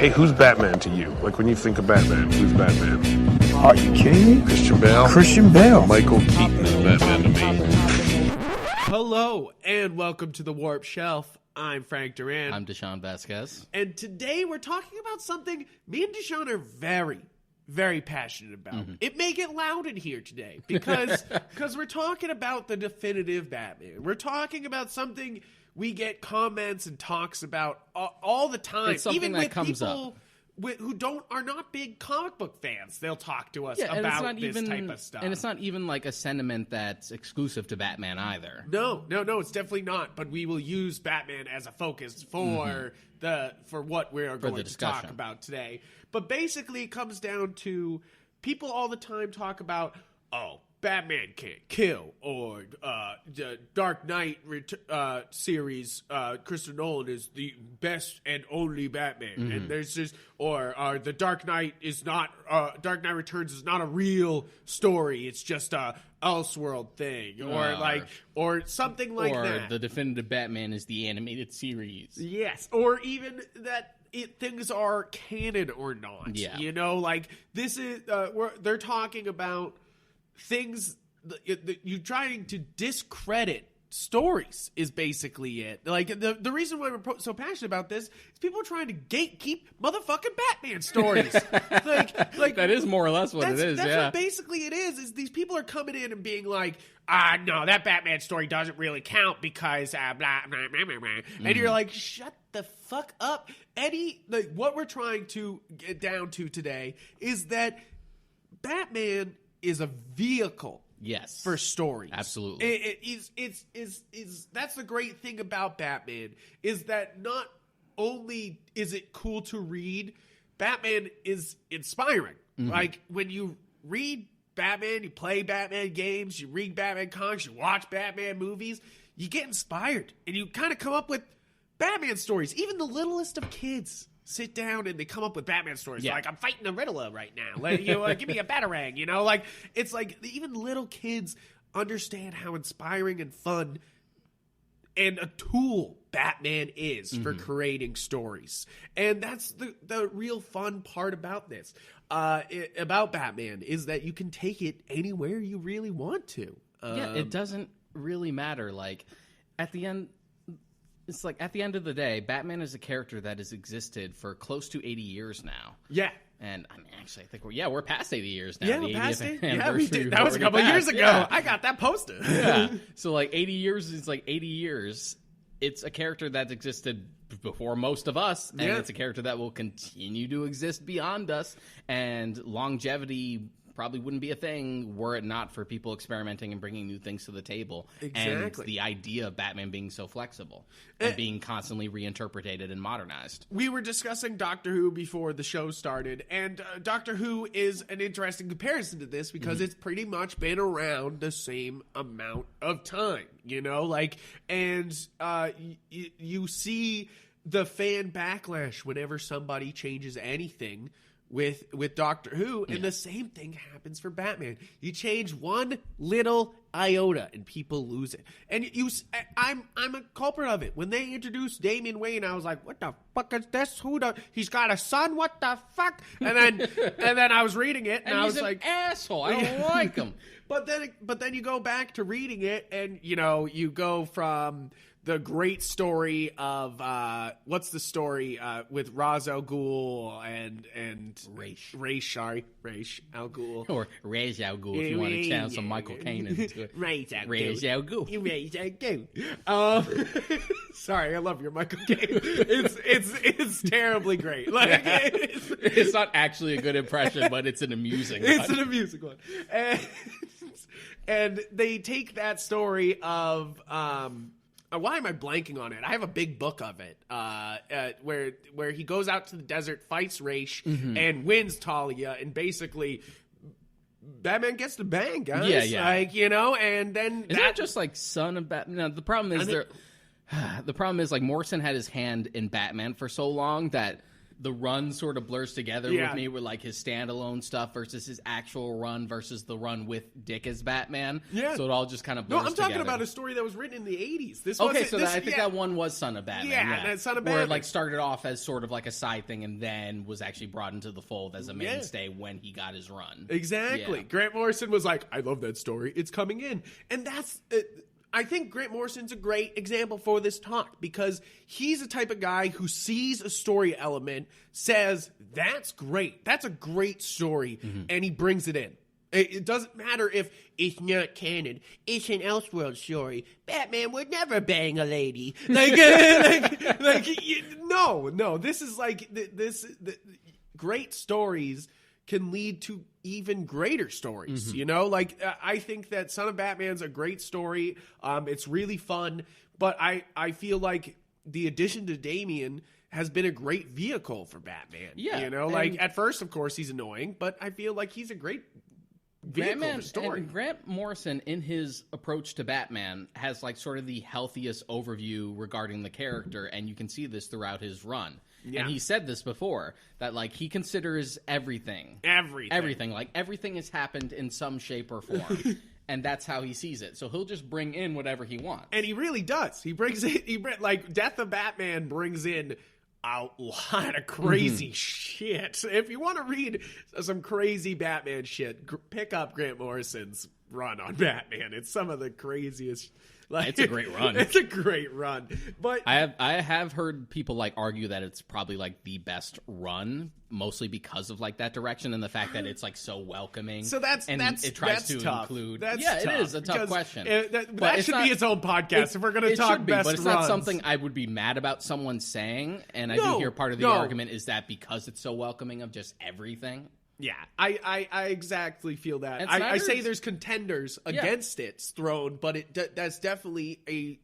Hey, who's Batman to you? Like, when you think of Batman, who's Batman? Are you kidding me? Christian Bale? Christian Bale. Michael Keaton is Batman to me. Hello, and welcome to the Warp Shelf. I'm Frank Duran. I'm Deshaun Vasquez. And today we're talking about something me and Deshaun are very passionate about. Mm-hmm. It may get loud in here today because we're talking about the definitive Batman. We're talking about something we get comments and talks about all the time. It's something even that with comes people up. who are not big comic book fans. They'll talk to us and about this type of stuff. And it's not even like a sentiment that's exclusive to Batman either. No, it's definitely not. But we will use Batman as a focus for what we are going to talk about today. But basically, it comes down to people all the time talk about, Batman can't kill, or the Dark Knight series, Christopher Nolan is the best and only Batman, and there's just, or the Dark Knight Returns is not a real story; it's just a Elseworld thing, or something like that. Or the definitive Batman is the animated series. Yes, or even that. Things are canon or not. Yeah. You know, like this is they're talking about things you trying to discredit stories is basically it. Like the reason why we're so passionate about this is people are trying to gatekeep motherfucking Batman stories. like that is more or less what it is. That's yeah. what basically it is. Is these people are coming in and being like, no, that Batman story doesn't really count because blah blah blah blah blah. And you're like, shut the fuck up. What we're trying to get down to today is that Batman is a vehicle. Yes. For stories. Absolutely. That's the great thing about Batman is that not only is it cool to read, Batman is inspiring. Mm-hmm. Like when you read Batman, you play Batman games, you read Batman comics, you watch Batman movies, you get inspired and you kind of come up with Batman stories. Even the littlest of kids sit down and they come up with Batman stories. Yeah. Like, I'm fighting the Riddler right now. Give me a Batarang, Like, it's like even little kids understand how inspiring and fun and a tool Batman is for creating stories. And that's the real fun part about this. About Batman is that you can take it anywhere you really want to. It doesn't really matter. Like, at the end... It's like, at the end of the day, Batman is a character that has existed for close to 80 years now. Yeah. And I mean, actually, I think we're past 80 years now. Yeah, we're past 80. Yeah, we did. That That was a couple of years ago. Yeah. I got that poster. Yeah. So, 80 years is 80 years. It's a character that existed before most of us, and it's a character that will continue to exist beyond us. And longevity probably wouldn't be a thing were it not for people experimenting and bringing new things to the table. Exactly. And the idea of Batman being so flexible and being constantly reinterpreted and modernized. We were discussing Doctor Who before the show started, and Doctor Who is an interesting comparison to this because it's pretty much been around the same amount of time, and you see the fan backlash whenever somebody changes anything with Doctor Who, and the same thing happens for Batman. You change one little iota and people lose it. And I'm a culprit of it. When they introduced Damian Wayne, I was like, what the fuck is this? He's got a son? What the fuck? And then I was reading it and I was like, asshole. I don't like him. But then you go back to reading it and you go from the great story of what's the story with Ra's al Ghul and Ra's al Ghul, or Ra's al Ghul if you want to channel some Michael Caine into it. Ra's al Ghul. Ra's al Ghul. Sorry, I love your Michael Caine. It's terribly great. It's not actually a good impression, but it's an amusing one. It's an amusing one. And they take that story of why am I blanking on it? I have a big book of it where he goes out to the desert, fights Ra's, and wins Talia, and basically Batman gets to bang, guys. Yeah. And then is that just son of Batman? No, the problem is the problem is Morrison had his hand in Batman for so long that the run sort of blurs together with me, with like his standalone stuff versus his actual run versus the run with Dick as Batman. Yeah. So it all just kind of blurs together. I'm talking about a story that was written in the 80s. I think that one was Son of Batman. Yeah, Son of Batman. Where it like started off as sort of like a side thing and then was actually brought into the fold as a mainstay when he got his run. Exactly. Yeah. Grant Morrison was like, I love that story. It's coming in. And that's... I think Grant Morrison's a great example for this talk because he's the type of guy who sees a story element, says, that's great. That's a great story, and he brings it in. It doesn't matter if it's not canon. It's an Elseworld story. Batman would never bang a lady. No. This is like great stories can lead to even greater stories, you know? Like, I think that Son of Batman's a great story. It's really fun, but I feel like the addition to Damian has been a great vehicle for Batman. Yeah. You know, like, at first, of course, he's annoying, but I feel like he's a great vehicle for story. And Grant Morrison, in his approach to Batman, has, like, sort of the healthiest overview regarding the character, and you can see this throughout his run. Yeah. And he said this before, that, like, he considers everything. Like, everything has happened in some shape or form. And that's how he sees it. So he'll just bring in whatever he wants. And he really does. He brings in, like, Death of Batman brings in a lot of crazy shit. If you want to read some crazy Batman shit, pick up Grant Morrison's run on Batman. It's some of the craziest... Like, it's a great run. It's a great run. But I have heard people like argue that it's probably like the best run, mostly because of like that direction and the fact that it's like so welcoming. So it tries to tough. Include. That's tough, it is a tough question. That should be its own podcast if we're going to talk best runs. But it's not something I would be mad about someone saying. And I do hear part of the argument is that because it's so welcoming of just everything. Yeah, I exactly feel that. I say there's contenders against its throne, but that's definitely a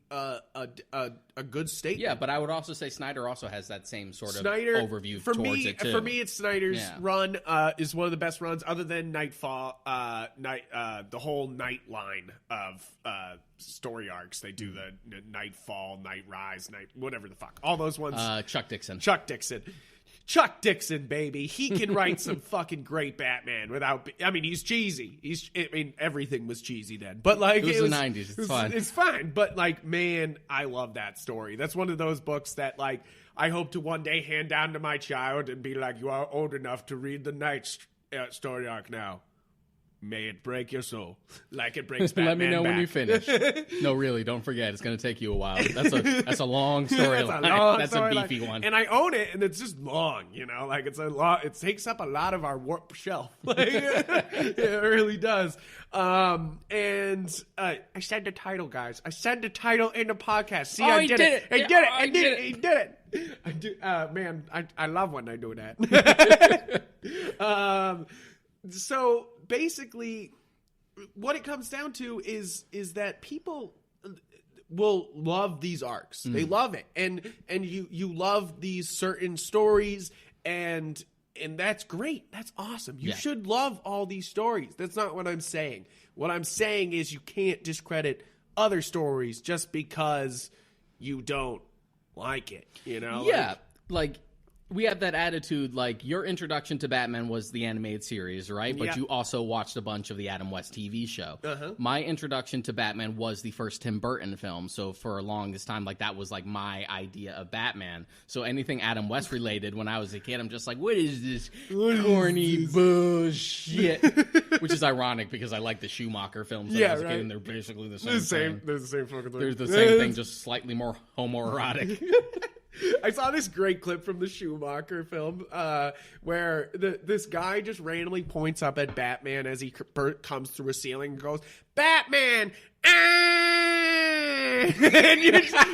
good statement. Yeah, but I would also say Snyder also has that same sort of overview towards it too. For me, it's Snyder's run is one of the best runs, other than Nightfall. The whole Night line of story arcs. They do the Nightfall, Night Rise, whatever the fuck. All those ones. Chuck Dixon. Chuck Dixon, baby. He can write some fucking great Batman without... I mean, he's cheesy. Everything was cheesy then. But, like... It was the 90s. It's fine. It's fine. But, like, man, I love that story. That's one of those books that, like, I hope to one day hand down to my child and be like, you are old enough to read the Night story arc now. May it break your soul like it breaks Batman. Let me know back. when you finish. No, really, don't forget. It's going to take you a while. That's a long story. That's a beefy one. And I own it, and it's just long. You know, like it's a lot. It takes up a lot of our warp shelf. Like, it really does. And I said the title, guys. I said the title in the podcast. See, I did it. I did it. I do. Man, I love when I do that. So basically, what it comes down to is that people will love these arcs. They love it, and you love these certain stories, and that's great. That's awesome. You should love all these stories. That's not what I'm saying. What I'm saying is you can't discredit other stories just because you don't like it. You know? Yeah, like we have that attitude, like, your introduction to Batman was the animated series, right? But you also watched a bunch of the Adam West TV show. My introduction to Batman was the first Tim Burton film, so for a longest time, like, that was, like, my idea of Batman. So anything Adam West related, when I was a kid, I'm just like, what is this corny bullshit? Which is ironic, because I like the Schumacher films when I was a kid, and they're basically the same thing. They're the same fucking thing. They're the same thing, just slightly more homoerotic. I saw this great clip from the Schumacher film where this guy just randomly points up at Batman as he comes through a ceiling and goes, "Batman!" And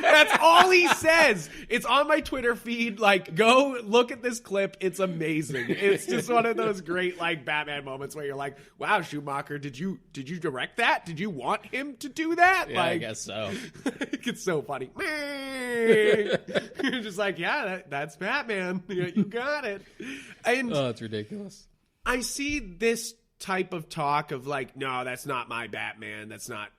that's all he says. It's on my Twitter feed. Like, go look at this clip. It's amazing. It's just one of those great, like, Batman moments where you're like, wow, Schumacher, did you direct that? Did you want him to do that? Yeah, like, I guess so. It's so funny. You're just like, yeah, that's Batman. You got it. And oh, it's ridiculous. I see this type of talk of like, no, that's not my Batman. That's not,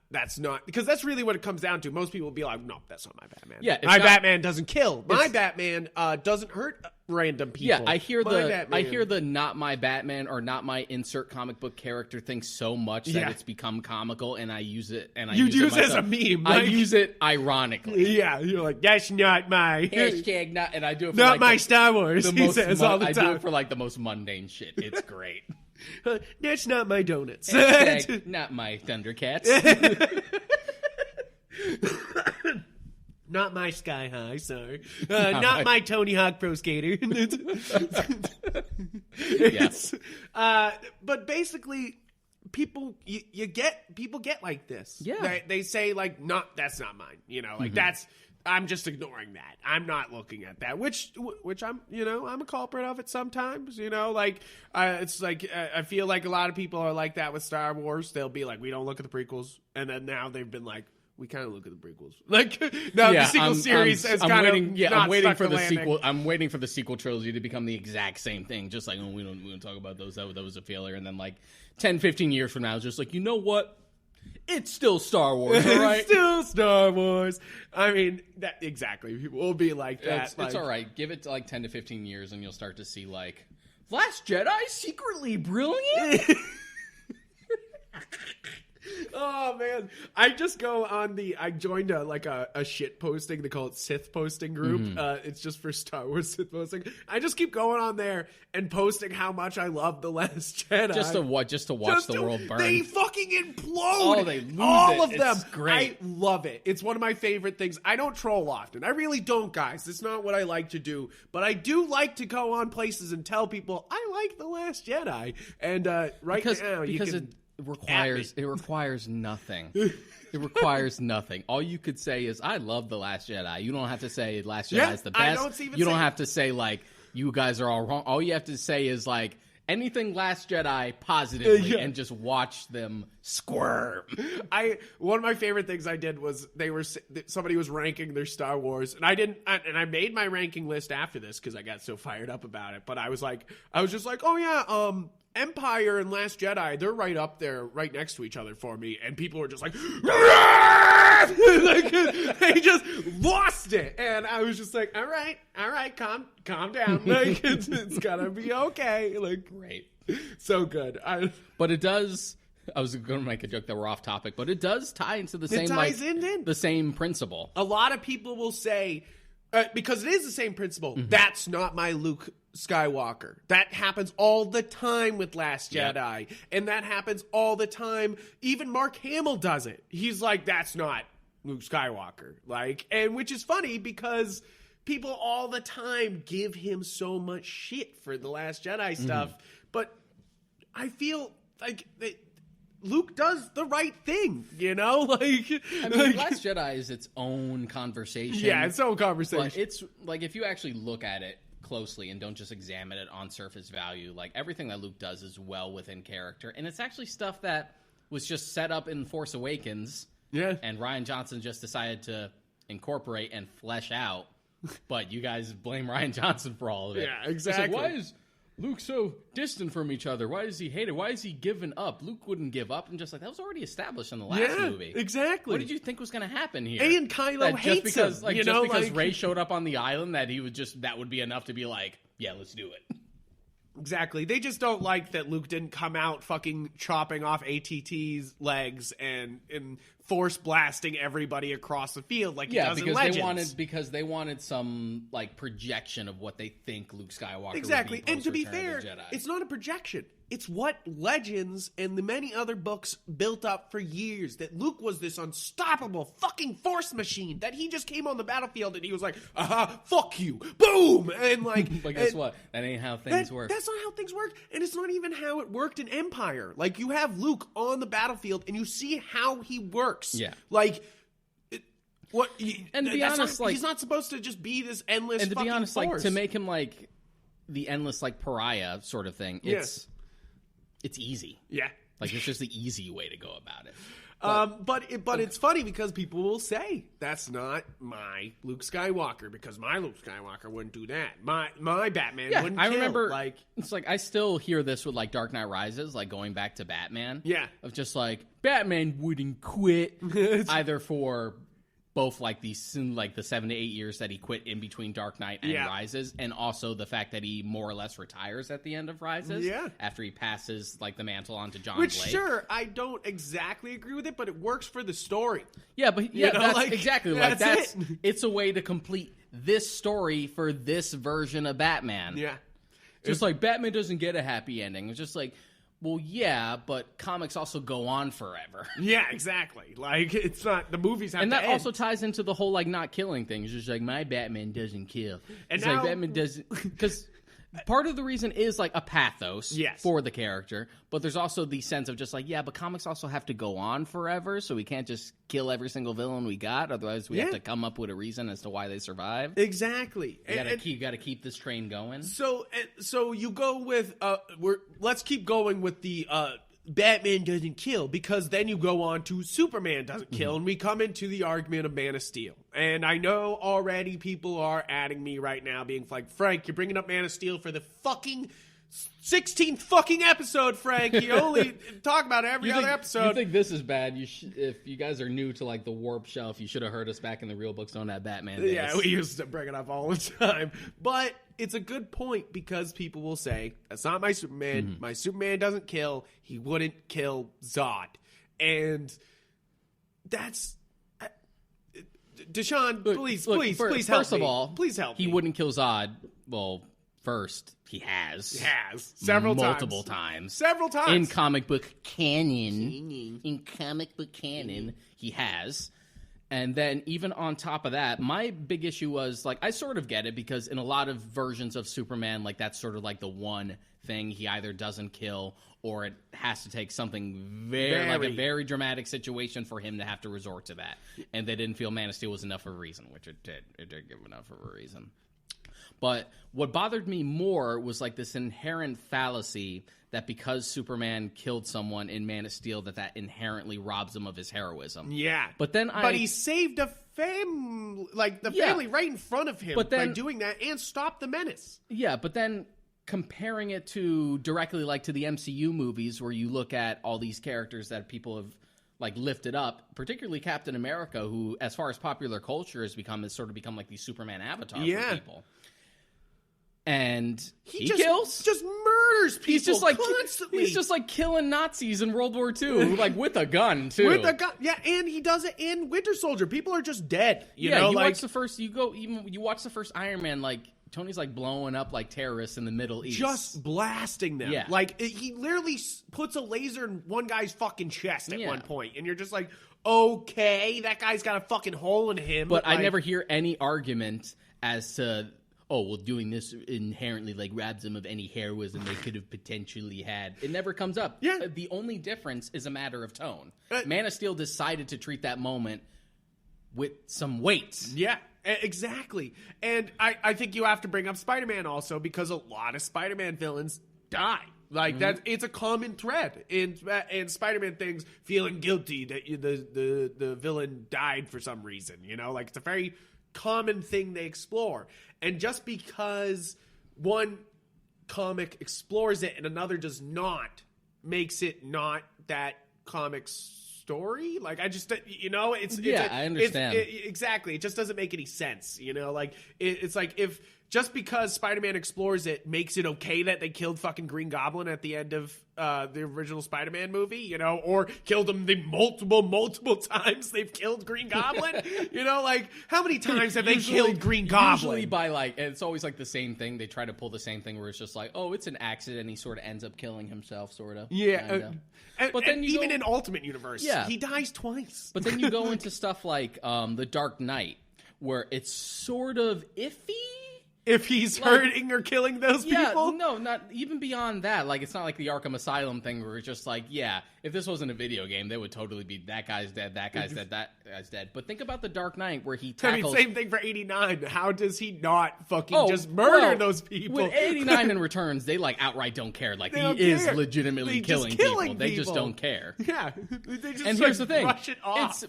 because that's really what it comes down to. Most people will be like, no, that's not my Batman. Yeah, my Batman doesn't kill. My Batman doesn't hurt random people. Yeah, I hear the not my Batman or not my insert comic book character thing so much that it's become comical, and I use it. And I use it as a meme. I use it ironically. Yeah, you're like, that's not my hashtag not, and I do it for not like my Star Wars. He says all the time. I do it for like the most mundane shit. It's great. That's not my donuts. Hashtag not my Thundercats. Not my Sky High, sorry. Not my Tony Hawk Pro Skater. But basically, people get like this. Yeah, they say like, that's not mine. You know, like that's. I'm just ignoring that. I'm not looking at that, which I'm, I'm a culprit of it sometimes, like, it's like, I feel like a lot of people are like that with Star Wars. They'll be like, we don't look at the prequels. And then now they've been like, we kind of look at the prequels. Like, no, the sequel series is kind of I'm waiting for the sequel. I'm waiting for the sequel trilogy to become the exact same thing. Just like, we don't talk about those. That was a failure. And then like 10, 15 years from now, it's just like, you know what? It's still Star Wars, all right? It's still Star Wars. I mean, that exactly. People will be like that. It's all right. Give it to like 10 to 15 years, and you'll start to see like Last Jedi secretly brilliant. Oh man, I just go on I joined a shit posting. They call it Sith posting group. It's just for Star Wars Sith posting. I just keep going on there and posting how much I love The Last Jedi. Just to watch the world burn. They fucking implode. Oh, they lose all it. of them. It's great. I love it. It's one of my favorite things. I don't troll often. I really don't, guys. It's not what I like to do. But I do like to go on places and tell people I like The Last Jedi. And now you can. It requires nothing. It requires nothing. All you could say is, I love The Last Jedi. You don't have to say Last Jedi is the best. You don't have to say, like, you guys are all wrong. All you have to say is, like, anything Last Jedi positively and just watch them squirm. One of my favorite things I did was somebody was ranking their Star Wars, and I made my ranking list after this because I got so fired up about it. But I was just like, oh yeah, Empire and Last Jedi, they're right up there, right next to each other for me. And people were just like, they just lost it. And I was just like, all right, calm down. Like, it's gonna be okay. Like, great. So good. But it does, I was going to make a joke that we're off topic, but it does tie into the same principle. A lot of people will say, because it is the same principle, that's not my Luke Skywalker. That happens all the time with Last Jedi. And that happens all the time. Even Mark Hamill does it. He's like, that's not Luke Skywalker. Like, and which is funny because people all the time give him so much shit for the Last Jedi stuff. But I feel like Luke does the right thing, Like, I mean, Last Jedi is its own conversation. Yeah, its own conversation. But it's like, if you actually look at it closely and don't just examine it on surface value, like, everything that Luke does is well within character, and it's actually stuff that was just set up in Force Awakens, and Rian Johnson just decided to incorporate and flesh out. But you guys blame Rian Johnson for all of it. Yeah, exactly. It's like, why is Luke so distant from each other? Why is he hated? Why is he given up? Luke wouldn't give up. And just like, that was already established in the last movie. Exactly. What did you think was going to happen here? And Kylo hates him. Just because Rey showed up on the island, that would be enough to be like, yeah, let's do it. Exactly. They just don't like that Luke didn't come out fucking chopping off ATT's legs and force blasting everybody across the field like he does in Legends. Because they wanted some like projection of what they think Luke Skywalker exactly. would be. And to be Return fair, of the Jedi. It's not a projection. It's what Legends and the many other books built up for years, that Luke was this unstoppable fucking force machine, that he just came on the battlefield and he was like, fuck you, boom, and like... But guess what? That ain't how things work. That's not how things work, and it's not even how it worked in Empire. Like, you have Luke on the battlefield and you see how he works. Yeah. Like... And to be honest, he's not supposed to just be this endless fucking force. And to be honest, like, to make him like the endless like pariah sort of thing, it's easy. Yeah. Like, it's just the easy way to go about it. But it's funny because people will say that's not my Luke Skywalker because my Luke Skywalker wouldn't do that. My Batman wouldn't kill. Remember, like it's like I still hear this with like Dark Knight Rises, like going back to Batman. Yeah. Of just like Batman wouldn't quit either for both like the 7 to 8 years that he quit in between Dark Knight and Rises, and also the fact that he more or less retires at the end of Rises. Yeah. After he passes like the mantle on to John Which, Blake. sure, I don't exactly agree with it, but it works for the story. Yeah, but that's exactly like that's it. It's a way to complete this story for this version of Batman. Yeah. Just like Batman doesn't get a happy ending. It's just like, well, yeah, but comics also go on forever. Yeah, exactly. Like, it's not, the movies have and to that end. also ties into the whole, like, not killing thing. It's just like, my Batman doesn't kill. And it's now, like, Batman doesn't, because part of the reason is, like, a pathos for the character, but there's also the sense of just like, yeah, but comics also have to go on forever, so we can't just kill every single villain we got, otherwise we have to come up with a reason as to why they survived. Exactly. You gotta keep this train going. So you go with, let's keep going with the, Batman doesn't kill, because then you go on to Superman doesn't kill, and we come into the argument of Man of Steel. And I know already people are adding me right now, being like, Frank, you're bringing up Man of Steel for the fucking 16th fucking episode, Frank. You only talk about it every other episode. You think this is bad? If you guys are new to like the Warp Shelf, you should have heard us back in the Real Books Don't Have Batman days. Yeah, we used to bring it up all the time. But it's a good point because people will say, that's not my Superman. My Superman doesn't kill. He wouldn't kill Zod. And that's... Deshaun, please help me. First of all, please help me. He wouldn't kill Zod. Well, first, he has. He has. Several times. Several times. In comic book canon. He has. And then even on top of that, my big issue was, like, I sort of get it because in a lot of versions of Superman, like, that's sort of like the one thing he either doesn't kill or it has to take something like a very dramatic situation for him to have to resort to that. And they didn't feel Man of Steel was enough of a reason, which it did. It did give enough of a reason. But what bothered me more was like this inherent fallacy that because Superman killed someone in Man of Steel, that inherently robs him of his heroism. Yeah. But he saved a family right in front of him by doing that and stopped the menace. Yeah, but then comparing it to directly like to the MCU movies where you look at all these characters that people have like lifted up, particularly Captain America, who as far as popular culture has sort of become like the Superman avatar for people. And he kills, just murders people. Constantly. He's just like killing Nazis in World War II, like with a gun too. With a gun, yeah, and he does it in Winter Soldier. People are just dead. You watch the first Iron Man, like Tony's like blowing up like terrorists in the Middle East, just blasting them. Yeah, like he literally puts a laser in one guy's fucking chest at one point, and you're just like, okay, that guy's got a fucking hole in him. But I never hear any argument as to, oh, well, doing this inherently like robs them of any heroism they could have potentially had. It never comes up. Yeah. The only difference is a matter of tone. Man of Steel decided to treat that moment with some weight. Yeah, exactly. And I think you have to bring up Spider-Man also because a lot of Spider-Man villains die. Like it's a common thread in Spider-Man things, feeling guilty that the villain died for some reason. You know, like it's a very common thing they explore. And just because one comic explores it and another does not, makes it not that comic story. Like I just, I understand. Exactly. It just doesn't make any sense. You know, like it's like if just because Spider-Man explores it makes it okay that they killed fucking Green Goblin at the end of the original Spider-Man movie, you know, or killed him the multiple times they've killed Green Goblin. You know, like how many times have they killed Green Goblin? Usually by like, it's always like the same thing. They try to pull the same thing where it's just like, oh, it's an accident. He sort of ends up killing himself, sort of. Yeah. But then even in Ultimate Universe, he dies twice. But then you go into stuff like The Dark Knight, where it's sort of iffy if he's hurting or killing those people. No, not even beyond that. Like, it's not like the Arkham Asylum thing where it's just like, yeah, if this wasn't a video game, they would totally be that guy's dead, that guy's dead, that guy's dead. But think about the Dark Knight where he tackles... same thing for 89. How does he not fucking just murder those people? With 89 in Returns, they like outright don't care. Like, he is legitimately killing people. They just don't care. Yeah. They just and here's the thing. brush it off.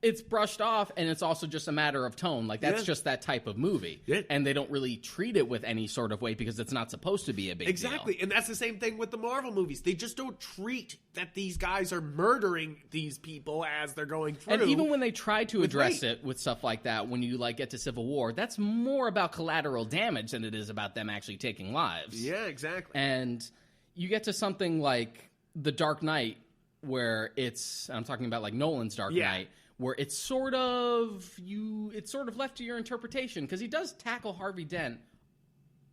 It's brushed off, and it's also just a matter of tone. Like, that's just that type of movie. Yeah. And they don't really treat it with any sort of weight because it's not supposed to be a big Exactly. deal. And that's the same thing with the Marvel movies. They just don't treat that these guys are murdering these people as they're going through. And even when they try to address it with stuff like that, when you like get to Civil War, that's more about collateral damage than it is about them actually taking lives. Yeah, exactly. And you get to something like The Dark Knight, where I'm talking about like Nolan's Dark Knight, where it's sort of left to your interpretation, because he does tackle Harvey Dent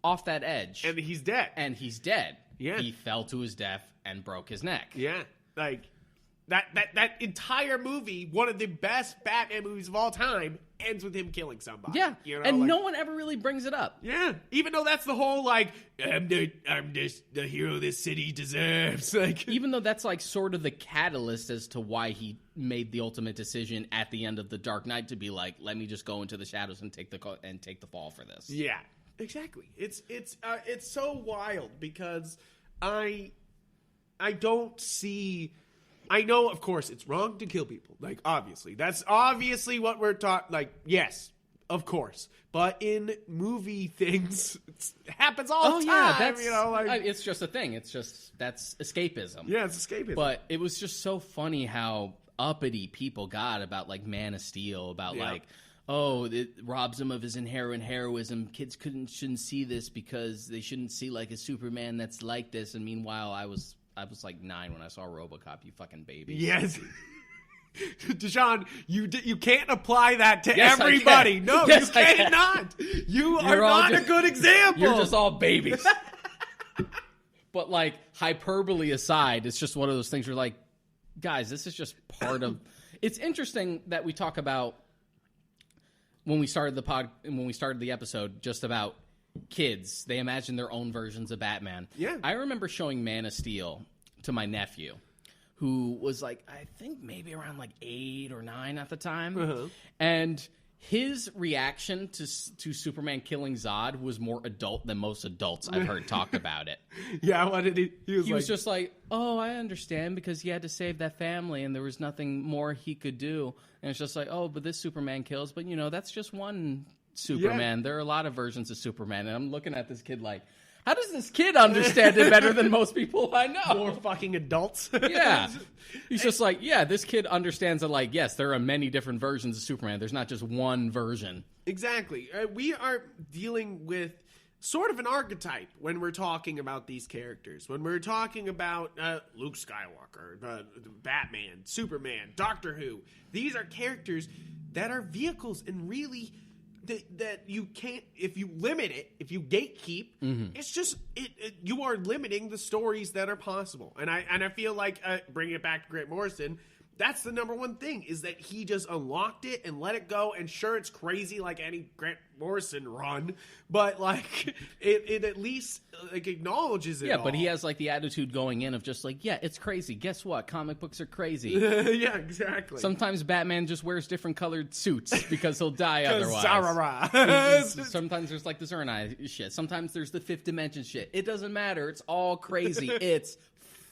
off that edge. And he's dead. Yeah. He fell to his death and broke his neck. Yeah. Like, that entire movie, one of the best Batman movies of all time, ends with him killing somebody. Yeah. You know, and like, no one ever really brings it up. Yeah. Even though that's the whole, like, I'm just the hero this city deserves. Like, even though that's like sort of the catalyst as to why he made the ultimate decision at the end of The Dark Knight to be like, let me just go into the shadows and take the fall for this. Yeah. Exactly. It's so wild because I don't see... I know, of course, it's wrong to kill people. Like, obviously. That's obviously what we're taught. Like, yes, of course. But in movie things, it happens all the time. That's, you know, like, it's just a thing. It's just, that's escapism. Yeah, it's escapism. But it was just so funny how uppity people got about, like, Man of Steel, about, like, oh, it robs him of his inherent heroism. Kids shouldn't see this because they shouldn't see, like, a Superman that's like this. And meanwhile, I was like 9 when I saw RoboCop, you fucking baby. Yes. Deshaun, you can't apply that to everybody. No, yes, you cannot. You are not a good example. You're just all babies. But, like, hyperbole aside, it's just one of those things where, like, guys, this is just part of... It's interesting that we talk about, when we started the episode, just about kids. They imagine their own versions of Batman. Yeah. I remember showing Man of Steel to my nephew, who was like, I think maybe around like 8 or 9 at the time. Uh-huh. And his reaction to Superman killing Zod was more adult than most adults I've heard talk about it. Yeah, what did he? He was just like, oh, I understand, because he had to save that family and there was nothing more he could do. And it's just like, oh, but this Superman kills. But, you know, that's just one Superman. Yeah. There are a lot of versions of Superman. And I'm looking at this kid like, how does this kid understand it better than most people I know? More fucking adults. Yeah. He's just like, yeah, this kid understands that, like, yes, there are many different versions of Superman. There's not just one version. Exactly. We are dealing with sort of an archetype when we're talking about these characters. When we're talking about Luke Skywalker, Batman, Superman, Doctor Who. These are characters that are vehicles, and really... That you can't, if you limit it, if you gatekeep, it's just you are limiting the stories that are possible. And I feel like bringing it back to Grant Morrison, that's the number one thing, is that he just unlocked it and let it go. And sure, it's crazy like any Grant Morrison run, but like it at least like acknowledges it. Yeah, all. But he has like the attitude going in of just like, yeah, it's crazy. Guess what? Comic books are crazy. Yeah, exactly. Sometimes Batman just wears different colored suits because he'll die otherwise. Zarara. Sometimes there's like the Zernai shit. Sometimes there's the Fifth Dimension shit. It doesn't matter. It's all crazy. It's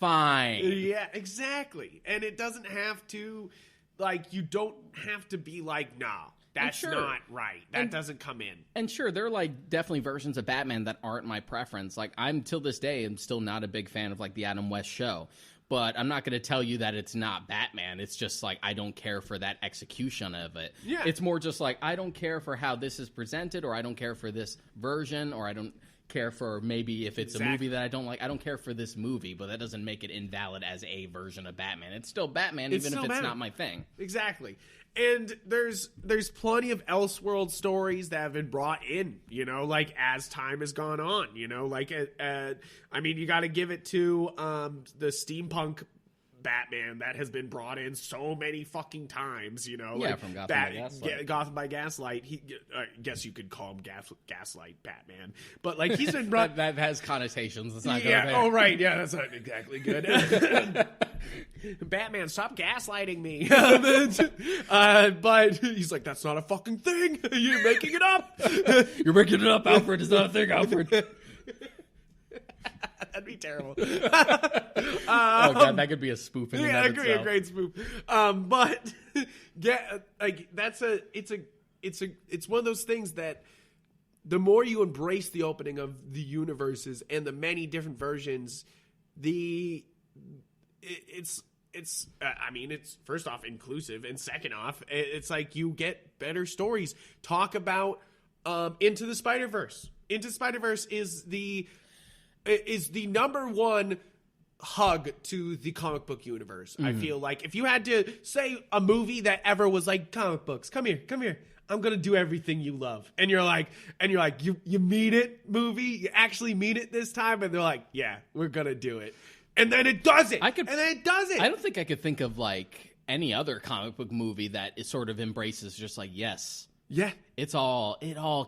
fine. Yeah, exactly. And it doesn't have to, like, you don't have to be like, nah, that's not right. That doesn't come in. And sure, there are, like, definitely versions of Batman that aren't my preference. Like, till this day, I'm still not a big fan of, like, the Adam West show. But I'm not going to tell you that it's not Batman. It's just, like, I don't care for that execution of it. Yeah. It's more just, like, I don't care for how this is presented, or I don't care for this version, or I don't care for maybe if it's a movie that I don't like. I don't care for this movie, but that doesn't make it invalid as a version of Batman. It's still Batman, even if it's not my thing. Exactly. And there's plenty of Elseworld stories that have been brought in, you know, like as time has gone on, you know, like I mean, you got to give it to the steampunk Batman that has been brought in so many fucking times, you know? Yeah, from Gotham by Gaslight. Gotham by Gaslight. I guess you could call him Gaslight Batman. But, like, he's been brought... that has connotations. Let's not go yeah, there. oh, right. Yeah, that's not exactly good. Batman, stop gaslighting me. But he's like, that's not a fucking thing. You're making it up. You're making it up, Alfred. It's not a thing, Alfred. That'd be terrible. That could be a spoof in and of itself. A great spoof. But like it's one of those things that the more you embrace the opening of the universes and the many different versions, it's first off inclusive, and second off, it's like you get better stories. Talk about Into the Spider-Verse. Into the Spider-Verse is the number one hug to the comic book universe. I feel like if you had to say a movie that ever was like, comic books, come here, I'm gonna do everything you love, and you're like, you mean it, movie, you actually mean it this time, and they're like, yeah, we're gonna do it, and then it does it, I don't think I could think of like any other comic book movie that it sort of embraces just like, yes. Yeah, it all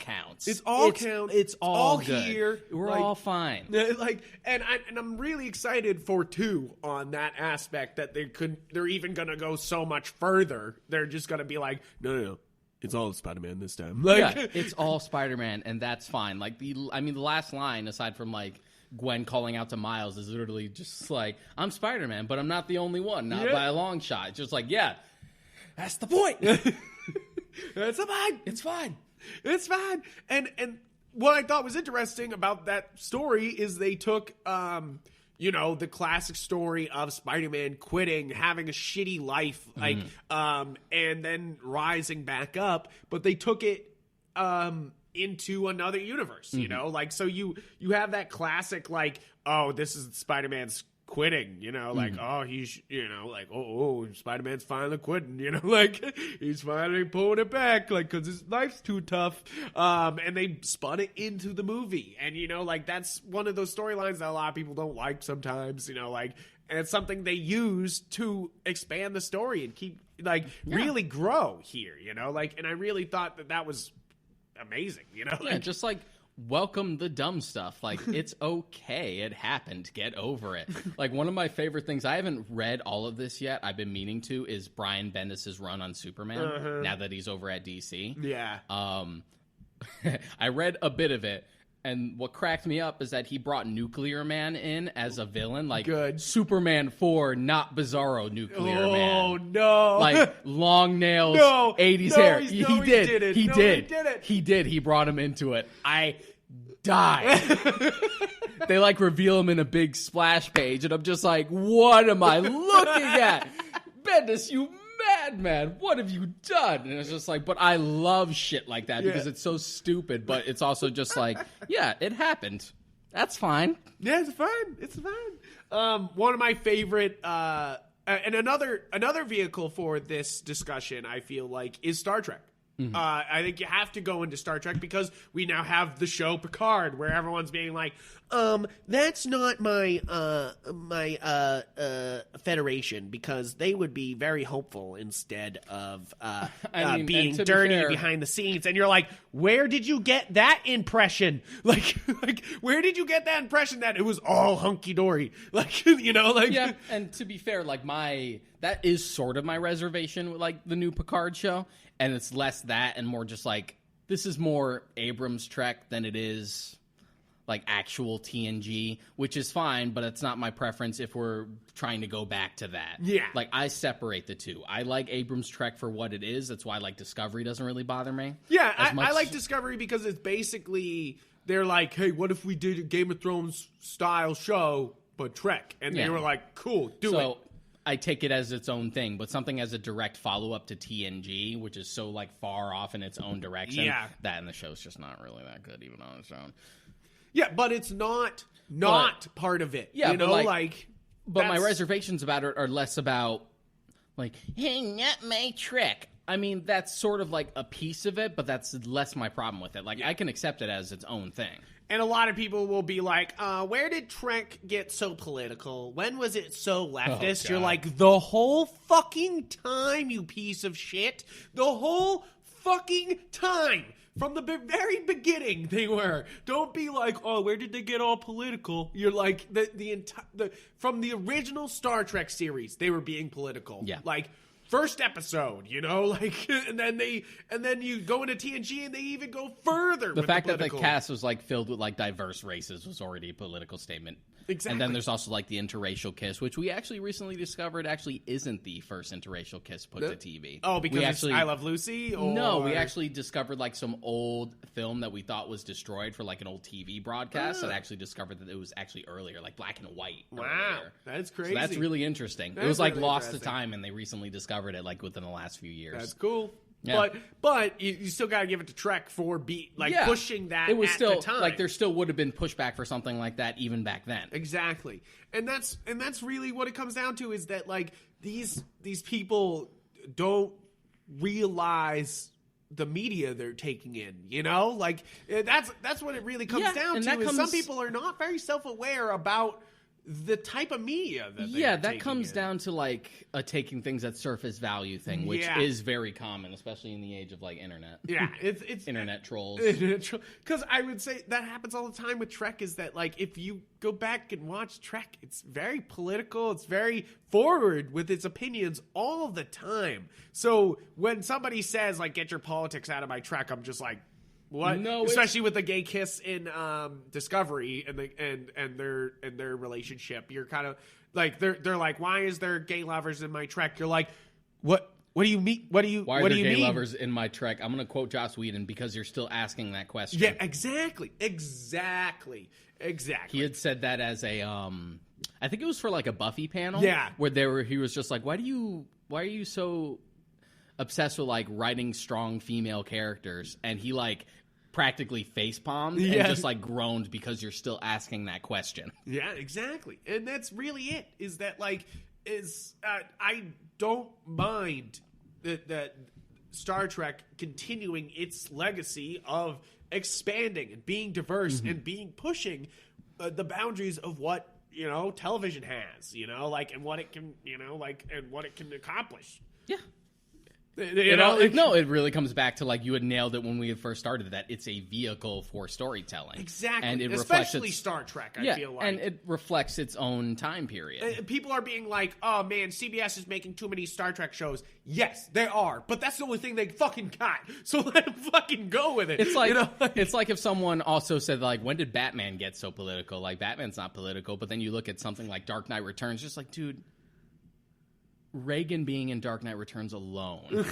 counts. It all counts. It's all good. Here. We're all fine. And I'm really excited for 2 on that aspect, that they're even gonna go so much further. They're just gonna be like, no, it's all Spider-Man this time. It's all Spider-Man, and that's fine. Like the last line, aside from like Gwen calling out to Miles, is literally just like, I'm Spider-Man, but I'm not the only one, not by a long shot. It's just like, yeah, that's the point. It's fine. It's fine. And what I thought was interesting about that story is they took, the classic story of Spider-Man quitting, having a shitty life, and then rising back up, but they took it, into another universe, you know? Like, so you have that classic, like, oh, this is Spider-Man's quitting, like, oh, he's, Spider-Man's finally quitting, like, he's finally pulling it back, like, because his life's too tough, and they spun it into the movie, and, that's one of those storylines that a lot of people don't like sometimes, and it's something they use to expand the story and keep, really grow here, and I really thought that was amazing, just like, welcome the dumb stuff. Like, it's okay. It happened. Get over it. Like, one of my favorite things, I haven't read all of this yet, I've been meaning to, is Brian Bendis' run on Superman, now that he's over at DC. Yeah. I read a bit of it, and what cracked me up is that he brought Nuclear Man in as a villain. Like, good. Superman 4, not Bizarro Nuclear Man. Oh, no. Like, long nails, 80s hair. He did. He brought him into it. I died. They, reveal him in a big splash page, and I'm just like, what am I looking at? Bendis, you madman, what have you done? And it's just like, but I love shit like that because it's so stupid, but it's also just like, yeah, it happened. That's fine. Yeah, it's fine. One of my favorite, and another vehicle for this discussion, I feel like, is Star Trek. I think you have to go into Star Trek because we now have the show Picard, where everyone's being like, that's not my Federation, because they would be very hopeful instead of being dirty behind the scenes. And you're like, where did you get that impression? Like where did you get that impression that it was all hunky dory? Yeah. And to be fair, that is sort of my reservation with the new Picard show. And it's less that and more just this is more Abrams Trek than it is actual TNG, which is fine, but it's not my preference if we're trying to go back to that. Yeah. I separate the two. I like Abrams Trek for what it is. That's why Discovery doesn't really bother me. Yeah, I like Discovery because it's basically, they're like, hey, what if we did a Game of Thrones style show, but Trek? And they were like, cool, do it. I take it as its own thing, but something as a direct follow-up to TNG, which is so far off in its own direction, that in the show's just not really that good even on its own. Yeah, but it's not part of it. Yeah, but my reservations about it are less about hey, not my Trek. I mean, that's sort of a piece of it, but that's less my problem with it. I can accept it as its own thing. And a lot of people will be like, where did Trek get so political? When was it so leftist? You're like, the whole fucking time, you piece of shit. The whole fucking time. From the very beginning, they were. Don't be like, oh, where did they get all political? You're like, from the original Star Trek series, they were being political. Yeah. Like, first episode, like, and then you go into TNG and they even go further. The fact that the cast was like filled with like diverse races was already a political statement. Exactly. And then there's also like the interracial kiss, which we actually recently discovered actually isn't the first interracial kiss put to TV. Oh, because it's I Love Lucy? Or... No, we actually discovered like some old film that we thought was destroyed for like an old TV broadcast, and actually discovered that it was actually earlier, like black and white. Wow, earlier. That's crazy. So that's really interesting. It was like really lost to time, and they recently discovered it like within the last few years. That's cool. Yeah. But you still got to give it to Trek for pushing that. It was at still the time. like there still would have been pushback for something like that even back then. Exactly, and that's really what it comes down to is that like these people don't realize the media they're taking in. Like that's what it really comes down to. Is some people are not very self-aware about the type of media that comes down to like a taking things at surface value thing, which is very common, especially in the age of like internet. Yeah, it's internet trolls. Because I would say that happens all the time with Trek. Is that like if you go back and watch Trek, it's very political. It's very forward with its opinions all the time. So when somebody says like "get your politics out of my Trek," I'm just like, what? No, especially with the gay kiss in Discovery and their relationship, you're kind of like they're like, why is there gay lovers in my Trek? You're like, what? What do you mean? Why are there gay lovers in my Trek? I'm going to quote Joss Whedon because you're still asking that question. Yeah, exactly. He had said that as a I think it was for like a Buffy panel. Yeah, where he was just like, why are you so obsessed with like writing strong female characters? And he like practically facepalmed and just like groaned because you're still asking that question. Yeah, exactly. And that's really it, is that like I don't mind that Star Trek continuing its legacy of expanding and being diverse and pushing the boundaries of what television has, like, and what it can, and what it can accomplish. Yeah. It really comes back to like you had nailed it when we had first started that it's a vehicle for storytelling. Exactly. And it especially Star Trek, I feel like. And it reflects its own time period. People are being like, oh man, CBS is making too many Star Trek shows. Yes, they are. But that's the only thing they fucking got. So let them fucking go with it. It's like it's like if someone also said like, when did Batman get so political? Like Batman's not political, but then you look at something like Dark Knight Returns, just like, dude, Reagan being in Dark Knight Returns alone.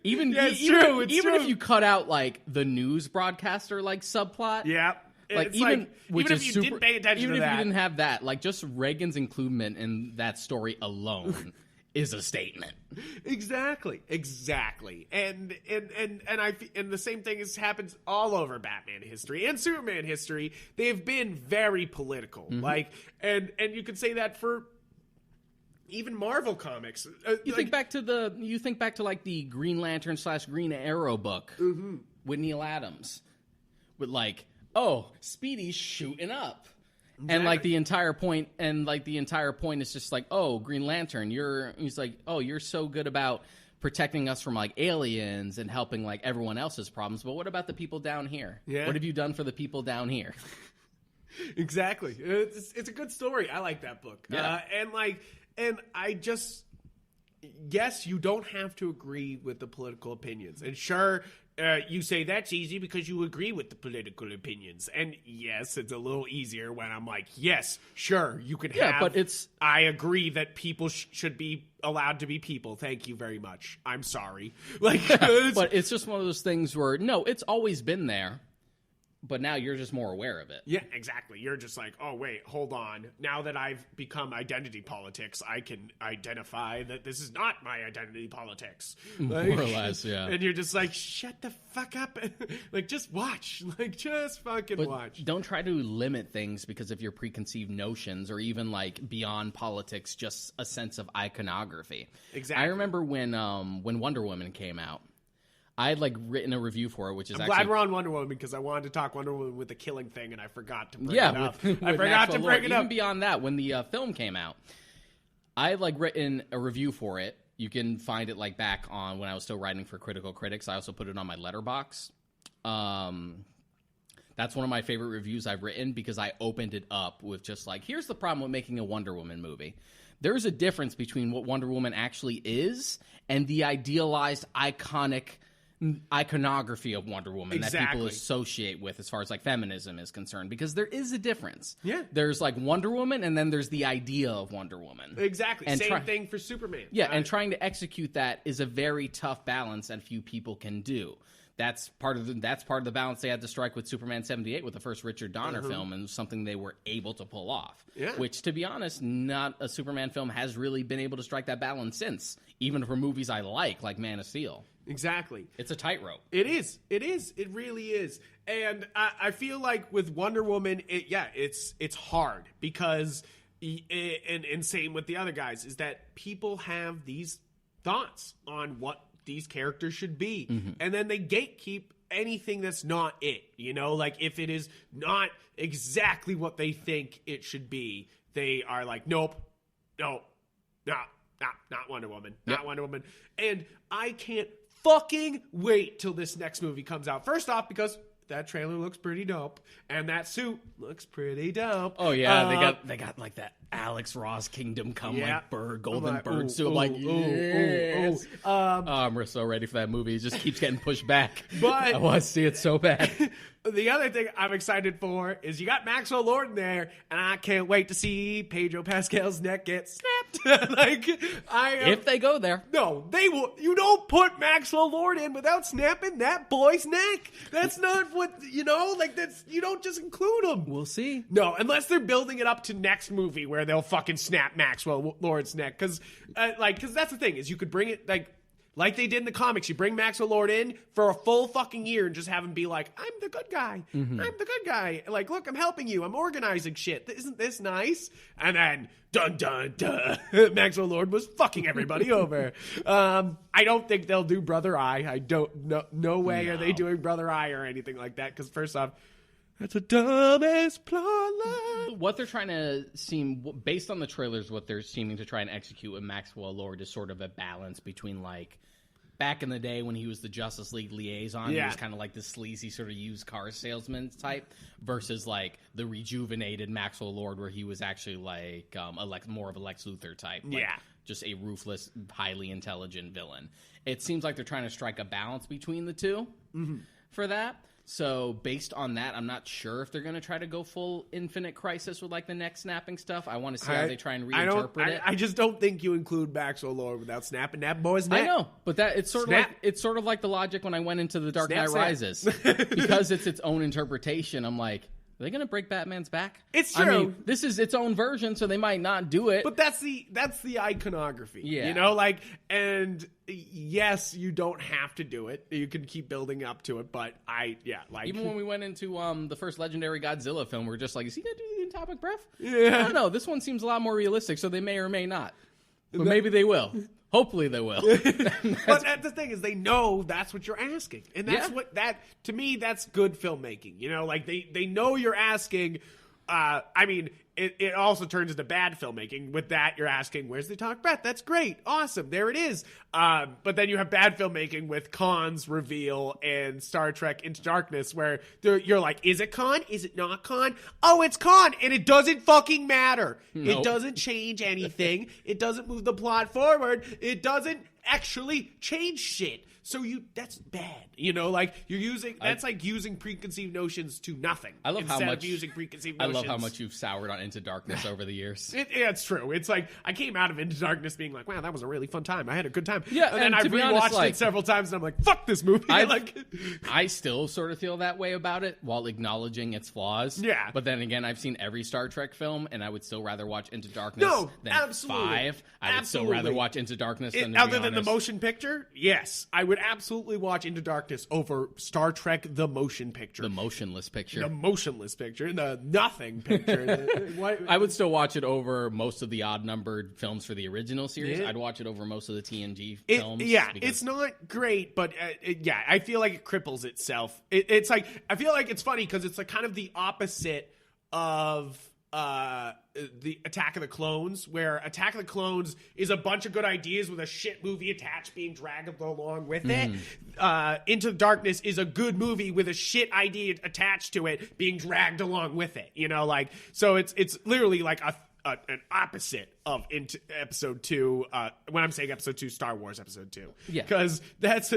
Even if you cut out like the news broadcaster like subplot. Yeah. Like it's even if you didn't pay attention to that. Even if you didn't have that, like just Reagan's inclusion in that story alone is a statement. Exactly. And the same thing happens all over Batman history and Superman history. They've been very political. Like and you could say that for even Marvel comics. You think back to like the Green Lantern / Green Arrow book with Neil Adams, with like, oh, Speedy's shooting up, and like the entire point, is just like, oh, Green Lantern, he's like, oh, you're so good about protecting us from like aliens and helping like everyone else's problems, but what about the people down here? Yeah. What have you done for the people down here? Exactly. It's a good story. I like that book. Yeah. And I just, yes, you don't have to agree with the political opinions. And sure, you say that's easy because you agree with the political opinions. And yes, it's a little easier when I'm like, yes, sure, you can have. Yeah, but I agree that people should be allowed to be people. Thank you very much. I'm sorry. Like, but it's just one of those things where, no, it's always been there. But now you're just more aware of it. Yeah, exactly. You're just like, oh, wait, hold on. Now that I've become identity politics, I can identify that this is not my identity politics. Like, more or less, yeah. And you're just like, shut the fuck up. Like, just watch. Like, just fucking watch. Don't try to limit things because of your preconceived notions or even, like, beyond politics, just a sense of iconography. Exactly. I remember when Wonder Woman came out. I had like written a review for it, which is I'm actually glad we're on Wonder Woman because I wanted to talk Wonder Woman with the killing thing, and I forgot to bring it yeah, up. with I forgot to bring it up. Even beyond that, when the film came out, I had like written a review for it. You can find it like back on when I was still writing for Critical Critics. I also put it on my letterbox. That's one of my favorite reviews I've written because I opened it up with just like, here's the problem with making a Wonder Woman movie. There's a difference between what Wonder Woman actually is and the idealized, iconography of Wonder Woman that people associate with as far as like feminism is concerned, because there is a difference. Yeah. There's like Wonder Woman and then there's the idea of Wonder Woman. Exactly. And Same thing for Superman. Yeah, and trying to execute that is a very tough balance and few people can do. That's part of the balance they had to strike with Superman 78 with the first Richard Donner film, and something they were able to pull off. Yeah. Which, to be honest, not a Superman film has really been able to strike that balance since, even for movies I like Man of Steel. Exactly. It's a tightrope. It is. It is. It really is. And I feel like with Wonder Woman, it's hard because, and same with the other guys, is that people have these thoughts on what these characters should be. Mm-hmm. And then they gatekeep anything that's not it. You know, like if it is not exactly what they think it should be, they are like, nope, not Wonder Woman. Not Wonder Woman. And I can't fucking wait till this next movie comes out. First off, because that trailer looks pretty dope, and that suit looks pretty dope. Oh yeah, they got like that Alex Ross Kingdom Come like golden bird suit. I'm like, yes. I'm so ready for that movie. It just keeps getting pushed back. But I want to see it so bad. The other thing I'm excited for is you got Maxwell Lord in there, and I can't wait to see Pedro Pascal's neck get snapped. If they go there. No, they will. You don't put Maxwell Lord in without snapping that boy's neck. That's not what, you don't just include him. We'll see. No, unless they're building it up to next movie where they'll fucking snap Maxwell Lord's neck. Because that's the thing, is you could bring it, like they did in the comics. You bring Maxwell Lord in for a full fucking year and just have him be like, I'm the good guy. Mm-hmm. I'm the good guy. Like, look, I'm helping you. I'm organizing shit. Isn't this nice? And then, dun, dun, dun, Maxwell Lord was fucking everybody over. I don't think they'll do Brother Eye. I don't, no way are they doing Brother Eye or anything like that. Because first off, that's a dumbass plot line. What they're trying to seem, based on the trailers, what they're seeming to try and execute with Maxwell Lord is sort of a balance between, like, back in the day when he was the Justice League liaison, he was kind of like the sleazy sort of used car salesman type, versus like the rejuvenated Maxwell Lord where he was actually like more of a Lex Luthor type. Like, just a ruthless, highly intelligent villain. It seems like they're trying to strike a balance between the two for that. So based on that, I'm not sure if they're going to try to go full Infinite Crisis with like the neck snapping stuff. I want to see how they try and reinterpret it. I just don't think you include Maxwell Lord without snapping that boy's neck. I know, but it's sort of like the logic when I went into The Dark Knight Rises. Because it's its own interpretation, I'm like, are they going to break Batman's back? It's true. I mean, this is its own version, so they might not do it. But that's the iconography. Yeah. And yes, you don't have to do it. You can keep building up to it, but even when we went into the first Legendary Godzilla film, we're just like, is he going to do the atomic breath? Yeah. I don't know. This one seems a lot more realistic, so they may or may not. But maybe they will. Hopefully they will. But the thing is, they know that's what you're asking. And that's to me, that's good filmmaking. They know you're asking. It also turns into bad filmmaking. With that, you're asking, where's the talk breath? That's great. Awesome. There it is. But then you have bad filmmaking with Khan's reveal and Star Trek Into Darkness, where you're like, is it Khan? Is it not Khan? Oh, it's Khan. And it doesn't fucking matter. Nope. It doesn't change anything. It doesn't move the plot forward. It doesn't actually change shit. So that's bad. Like that's like using preconceived notions to nothing. I love how much using preconceived notions. I love how much you've soured on Into Darkness over the years. It's true. It's like I came out of Into Darkness being like, wow, that was a really fun time. I had a good time. Yeah, and then I rewatched it several times and I'm like, fuck this movie. I still sort of feel that way about it while acknowledging its flaws. Yeah. But then again, I've seen every Star Trek film and I would still rather watch Into Darkness than absolutely. 5. I would still rather watch Into Darkness than other than the motion picture. Yes, I would would absolutely watch Into Darkness over Star Trek: The Motion Picture. The motionless picture. The motionless picture. The nothing picture. I would still watch it over most of the odd-numbered films for the original series. Yeah. I'd watch it over most of the TNG films. Yeah, it's not great, but I feel like it cripples itself. It's like, I feel like it's funny because it's like kind of the opposite of the Attack of the Clones, where Attack of the Clones is a bunch of good ideas with a shit movie attached being dragged along with it. Into Darkness is a good movie with a shit idea attached to it being dragged along with it. You know, like, so it's literally like an opposite of into episode 2. When I'm saying episode 2, Star Wars episode 2. Yeah. Because that's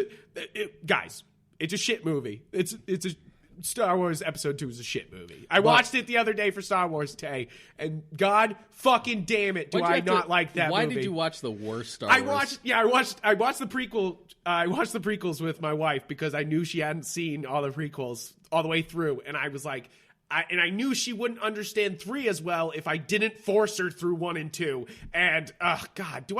guys, it's a shit movie. It's a Star Wars Episode 2 is a shit movie. I watched it the other day for Star Wars Day, and God fucking damn it, do I not like that movie. Why did you watch the worst Star Wars? I watched the prequel. I watched the prequels with my wife because I knew she hadn't seen all the prequels all the way through, and I was like, I knew she wouldn't understand 3 as well if I didn't force her through 1 and 2. And God, do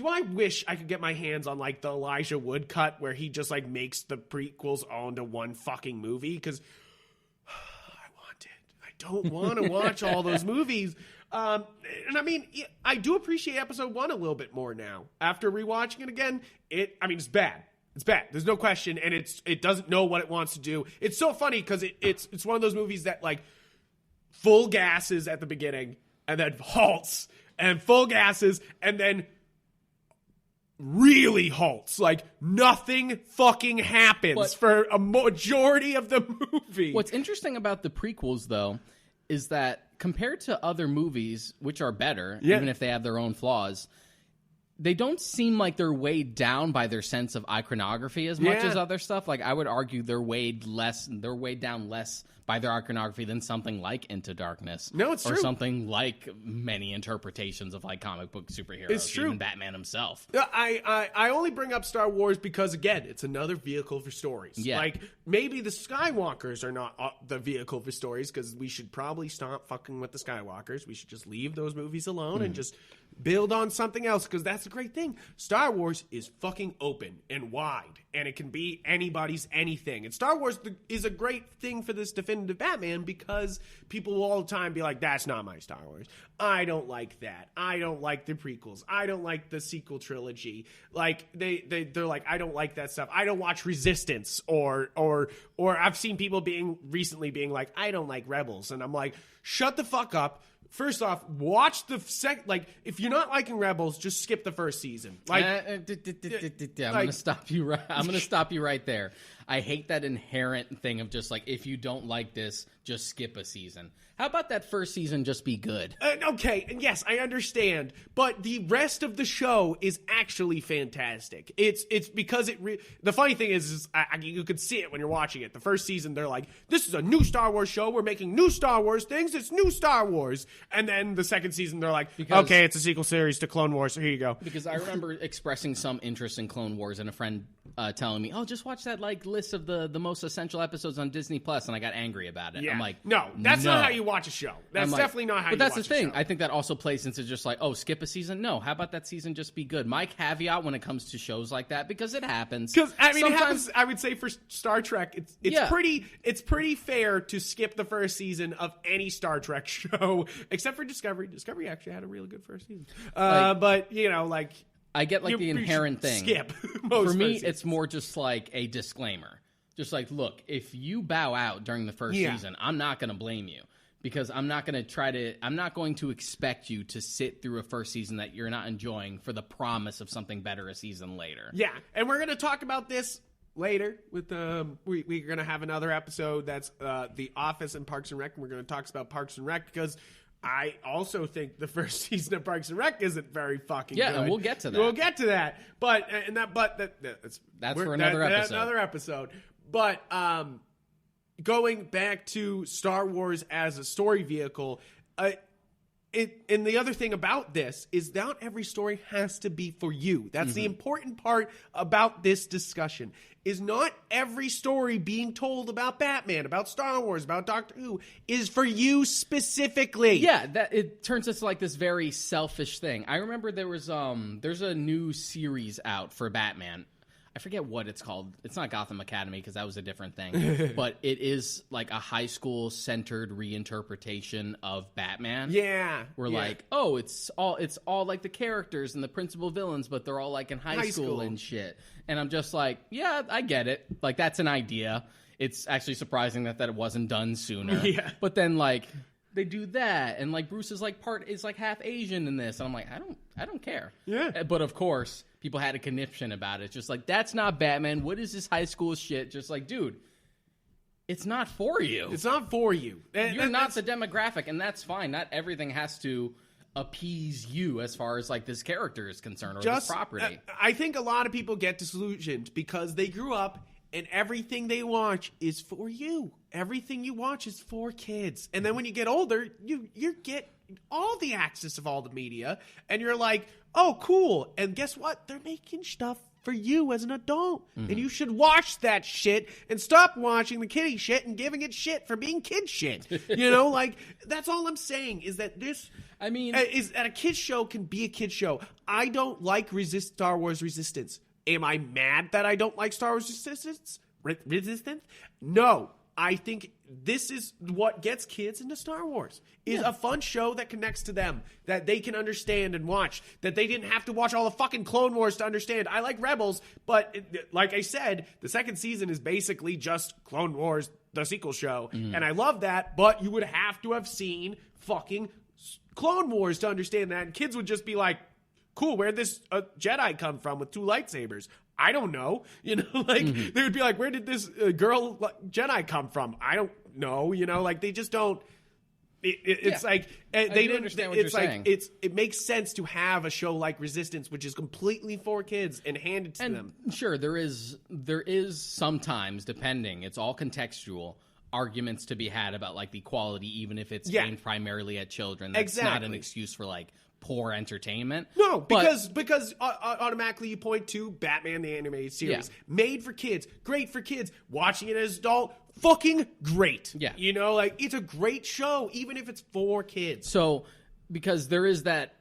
I wish I could get my hands on like the Elijah Wood cut where he just like makes the prequels all into one fucking movie, because I want it. I don't want to watch all those movies. And I mean, I do appreciate episode 1 a little bit more now after rewatching it again. It's bad. It's bad. There's no question, and it doesn't know what it wants to do. It's so funny because it's one of those movies that like full gases at the beginning and then halts and full gases and then really halts. Like nothing fucking happens for a majority of the movie. What's interesting about the prequels, though, is that compared to other movies, which are better, even if they have their own flaws, they don't seem like they're weighed down by their sense of iconography as much as other stuff. Like, I would argue they're weighed down less by their iconography than something like Into Darkness. No, it's true. Or something like many interpretations of like comic book superheroes. It's true. Even Batman himself. I only bring up Star Wars because, again, it's another vehicle for stories. Yeah. Like, maybe the Skywalkers are not the vehicle for stories, because we should probably stop fucking with the Skywalkers. We should just leave those movies alone and just build on something else, because that's the great thing. Star Wars is fucking open and wide, and it can be anybody's anything. And Star Wars is a great thing for this definitive Batman, because people will all the time be like, that's not my Star Wars. I don't like that. I don't like the prequels. I don't like the sequel trilogy. Like, they're like, I don't like that stuff. I don't watch Resistance, or I've seen people recently being like, I don't like Rebels. And I'm like, shut the fuck up. First off, watch the if you're not liking Rebels, just skip the first season. Like, I'm gonna stop you right. I'm gonna stop you right there. I hate that inherent thing of just like, if you don't like this, just skip a season. How about that first season just be good? Okay, and yes, I understand, but the rest of the show is actually fantastic. It's because the funny thing is you could see it when you're watching it. The first season, they're like, this is a new Star Wars show. We're making new Star Wars things. It's new Star Wars. And then the second season, they're like, okay, it's a sequel series to Clone Wars, so here you go. Because I remember expressing some interest in Clone Wars and a friend telling me, oh, just watch that like list of the most essential episodes on Disney Plus, and I got angry about it. Yeah. I'm like, no, that's not how you watch a show. That's definitely not how you watch a show. But that's the thing. I think that also plays into just like, oh, skip a season? No, how about that season just be good? My caveat when it comes to shows like that, because it happens. Because, I mean, it happens, I would say for Star Trek, it's pretty fair to skip the first season of any Star Trek show, except for Discovery. Discovery actually had a really good first season. But, you know, like, I get like the inherent thing. Skip. For me, it's more just like a disclaimer. Just like, look, if you bow out during the first season, I'm not going to blame you, because I'm not going to expect you to sit through a first season that you're not enjoying for the promise of something better a season later. Yeah, and we're going to talk about this later with we're going to have another episode that's The Office and Parks and Rec, and we're going to talk about Parks and Rec, because I also think the first season of Parks and Rec isn't very fucking good. Yeah, and we'll get to that. We'll get to that. But that's for another episode. That's another episode. But going back to Star Wars as a story vehicle, and the other thing about this is not every story has to be for you. That's the important part about this discussion, is not every story being told about Batman, about Star Wars, about Doctor Who is for you specifically. Yeah, that it turns into like this very selfish thing. I remember there's a new series out for Batman. I forget what it's called. It's not Gotham Academy because that was a different thing. But it is like a high school centered reinterpretation of Batman. Yeah. We're like, oh, it's all like the characters and the principal villains, but they're all like in high school and shit. And I'm just like, yeah, I get it. Like that's an idea. It's actually surprising that it wasn't done sooner. Yeah. But then like they do that, and like Bruce is like half Asian in this, and I'm like, I don't care. Yeah. But of course, people had a conniption about it. Just like, that's not Batman. What is this high school shit? Just like, dude, it's not for you. It's not for you. You're not the demographic, and that's fine. Not everything has to appease you as far as like this character is concerned or this property. I think a lot of people get disillusioned because they grew up and everything they watch is for you. Everything you watch is for kids. And then when you get older, you get all the access of all the media, and you're like, oh, cool. And guess what? They're making stuff for you as an adult. And you should watch that shit and stop watching the kiddie shit and giving it shit for being kid shit. You know, like, that's all I'm saying is that is that a kid's show can be a kid's show. I don't like Star Wars Resistance. Am I mad that I don't like Star Wars Resistance? No. I think this is what gets kids into Star Wars. Is a fun show that connects to them, that they can understand and watch, that they didn't have to watch all the fucking Clone Wars to understand. I like Rebels, but like I said, the second season is basically just Clone Wars, the sequel show. And I love that, but you would have to have seen fucking Clone Wars to understand that. And kids would just be like, cool, where'd this Jedi come from with 2 lightsabers? I don't know. You know, like, they would be like, where did this girl Jedi come from? I don't know. You know, like, they just don't. It's like, they didn't understand what you're saying. It makes sense to have a show like Resistance, which is completely for kids, and hand it to them. Sure, there is sometimes, depending, it's all contextual, arguments to be had about, like, the quality, even if it's aimed primarily at children. That's not an excuse for, like, poor entertainment. No, because automatically you point to Batman the Animated Series. Made for kids, great for kids. Watching it as an adult, fucking great. Yeah. You know, like, it's a great show, even if it's for kids. So, because there is that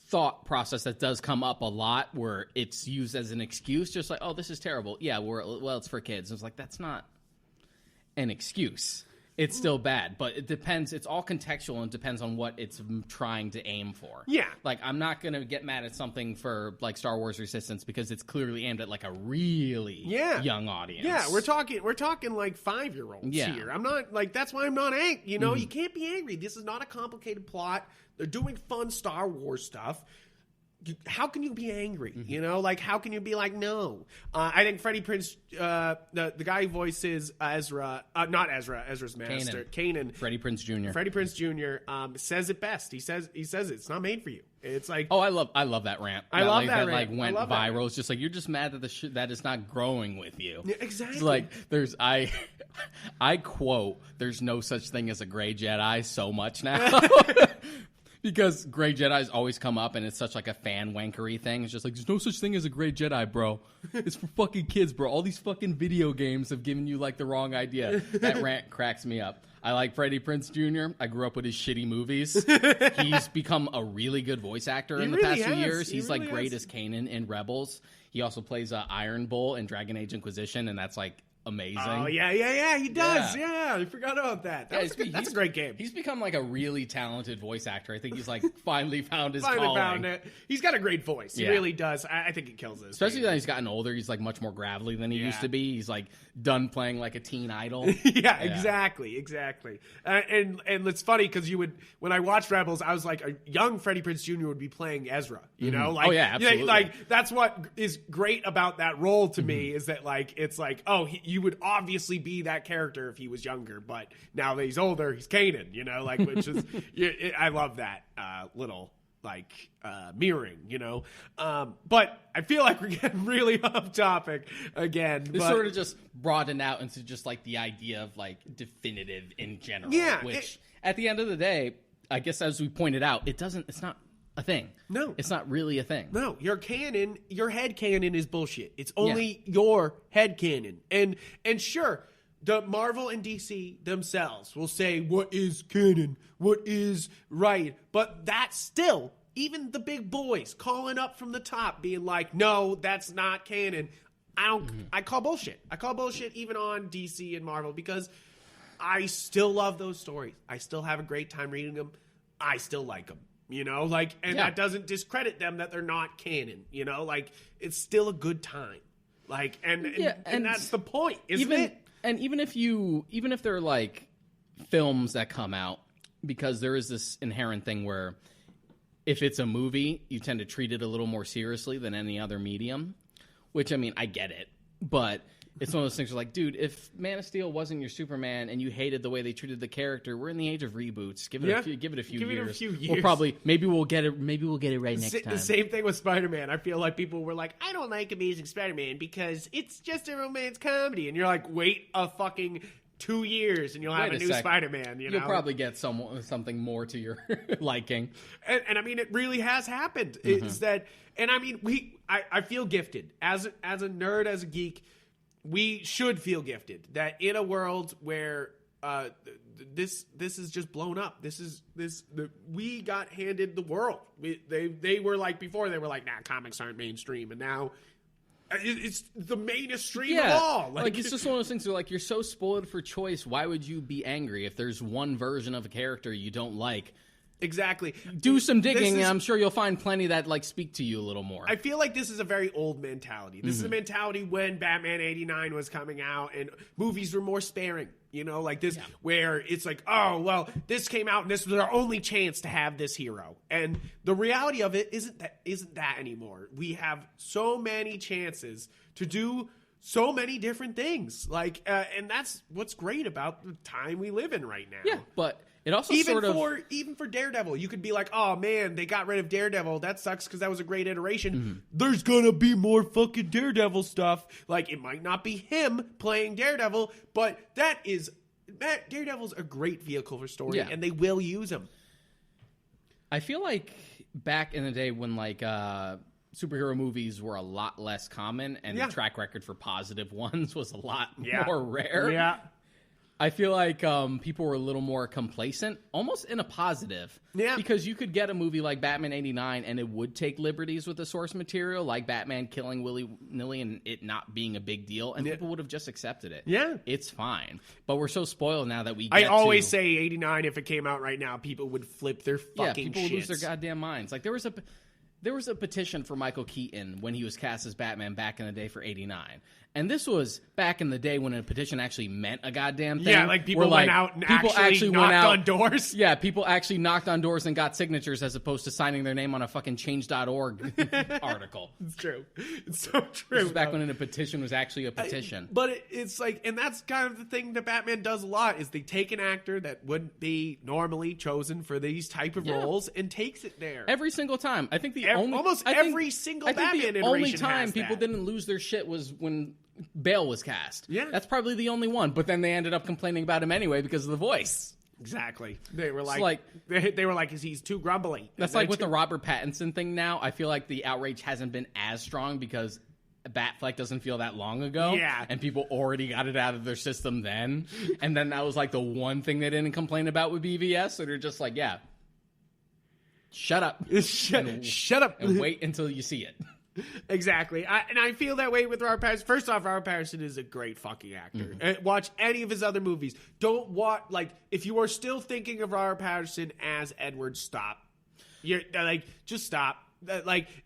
thought process that does come up a lot where it's used as an excuse, just like, oh, this is terrible. Yeah, well, it's for kids. It's like, that's not an excuse. It's still bad, but it depends. It's all contextual and depends on what it's trying to aim for. Yeah. Like, I'm not going to get mad at something for, like, Star Wars Resistance because it's clearly aimed at, like, a really young audience. Yeah, we're talking like 5-year-olds here. I'm not, like, that's why I'm not angry. You know, you can't be angry. This is not a complicated plot. They're doing fun Star Wars stuff. How can you be angry? You know, like, how can you be like, no? I think Freddie Prinze, the guy who voices Ezra, not Ezra, Ezra's master, Kanan. Freddie Prinze Jr. Freddie Prinze Jr. Says it best. He says it's not made for you. It's like, oh, I love that rant. I love that rant. Like went viral. It's just like, you're just mad that that is not growing with you. Yeah, exactly. It's like I quote, "There's no such thing as a gray Jedi" so much now. Because Grey Jedis always come up, and it's such like a fan wankery thing. It's just like, there's no such thing as a Grey Jedi, bro. It's for fucking kids, bro. All these fucking video games have given you like the wrong idea. That rant cracks me up. I like Freddie Prinze Jr. I grew up with his shitty movies. He's become a really good voice actor in the past few years. He's like great as Kanan in Rebels. He also plays Iron Bull in Dragon Age Inquisition, and that's like amazing. Oh, yeah, he does. Yeah, I forgot about that. That's a great game. He's become like a really talented voice actor. I think he's like finally found his calling. Found it. He's got a great voice. He really does. I think it kills it. Especially that he's gotten older. He's like much more gravelly than he used to be. He's like done playing like a teen idol. Yeah, exactly. And it's funny because when I watched Rebels, I was like, a young Freddie Prinze Jr. would be playing Ezra. You know, like, oh yeah, absolutely. Like, that's what is great about that role to me, is that like, it's like, oh, you would obviously be that character if he was younger, but now that he's older, he's Kanan, you know, like, which is, I love that little, like, mirroring, you know, but I feel like we're getting really off topic again. This sort of just broadened out into just like the idea of like definitive in general, which at the end of the day, I guess as we pointed out, it's not a thing. No. It's not really a thing. No. Your canon, your head canon is bullshit. It's only your head canon. And sure, the Marvel and DC themselves will say what is canon, what is right, but that still even the big boys calling up from the top, being like, no, that's not canon. I call bullshit. I call bullshit even on DC and Marvel because I still love those stories. I still have a great time reading them. I still like them, that doesn't discredit them that they're not canon, it's still a good time. And that's the point, isn't it? And even if they're like films that come out, because there is this inherent thing where if it's a movie, you tend to treat it a little more seriously than any other medium, which, I mean, I get it. But it's one of those things where, like, dude, if Man of Steel wasn't your Superman and you hated the way they treated the character, we're in the age of reboots. Give it a few years. We'll probably, maybe we'll get it right next time. The same thing with Spider-Man. I feel like people were like, I don't like Amazing Spider-Man because it's just a romance comedy. And you're like, wait a fucking 2 years and you'll have a new Spider-Man. You'll probably get something more to your liking. And I mean, it really has happened. Is that, and I mean, I feel gifted as a nerd, as a geek. We should feel gifted that in a world where this is just blown up. We got handed the world. They were like before. They were like, nah, comics aren't mainstream, and now it's the mainstream of all. Like it's just one of those things where, like, you're so spoiled for choice. Why would you be angry if there's one version of a character you don't like? Exactly. Do some digging, and I'm sure you'll find plenty that like speak to you a little more. I feel like this is a very old mentality. This is a mentality when Batman 89 was coming out and movies were more sparing. Where it's like, oh, well, this came out and this was our only chance to have this hero. And the reality of it isn't that anymore. We have so many chances to do so many different things. And that's what's great about the time we live in right now. Yeah, but it also even for Daredevil, you could be like, oh man, they got rid of Daredevil. That sucks because that was a great iteration. There's gonna be more fucking Daredevil stuff. Like, it might not be him playing Daredevil, but Daredevil's a great vehicle for story, and they will use him. I feel like back in the day when superhero movies were a lot less common and the track record for positive ones was a lot more rare. Yeah. I feel like people were a little more complacent, almost in a positive. Yeah. Because you could get a movie like Batman 89 and it would take liberties with the source material, like Batman killing willy-nilly and it not being a big deal, and people would have just accepted it. Yeah. It's fine. But we're so spoiled now that I always say 89, if it came out right now, people would flip their fucking people would lose shits. their goddamn minds. Like, there was a petition for Michael Keaton when he was cast as Batman back in the day for 89. And this was back in the day when a petition actually meant a goddamn thing. Yeah, like people went out and actually knocked on doors. Yeah, people actually knocked on doors and got signatures as opposed to signing their name on a fucking change.org article. It's true. It's so true. This was back when a petition was actually a petition. But it's like, and that's kind of the thing that Batman does a lot, is they take an actor that wouldn't be normally chosen for these type of roles and takes it there. Every single time. I think every single Batman iteration the only time has people that. didn't lose their shit was when Bale was cast. Yeah. That's probably the only one. But then they ended up complaining about him anyway because of the voice. Exactly. They were like, they were like, he's too grumbly. That's like with the Robert Pattinson thing now. I feel like the outrage hasn't been as strong because Batfleck doesn't feel that long ago. Yeah. And people already got it out of their system then. And then that was like the one thing they didn't complain about with BVS. So they're just like, yeah, shut up. Shut up. And wait until you see it. Exactly. And I feel that way with Robert Pattinson. First off, Robert Pattinson is a great fucking actor. Watch any of his other movies. Don't watch, if you are still thinking of Robert Pattinson as Edward, stop. You're just stop.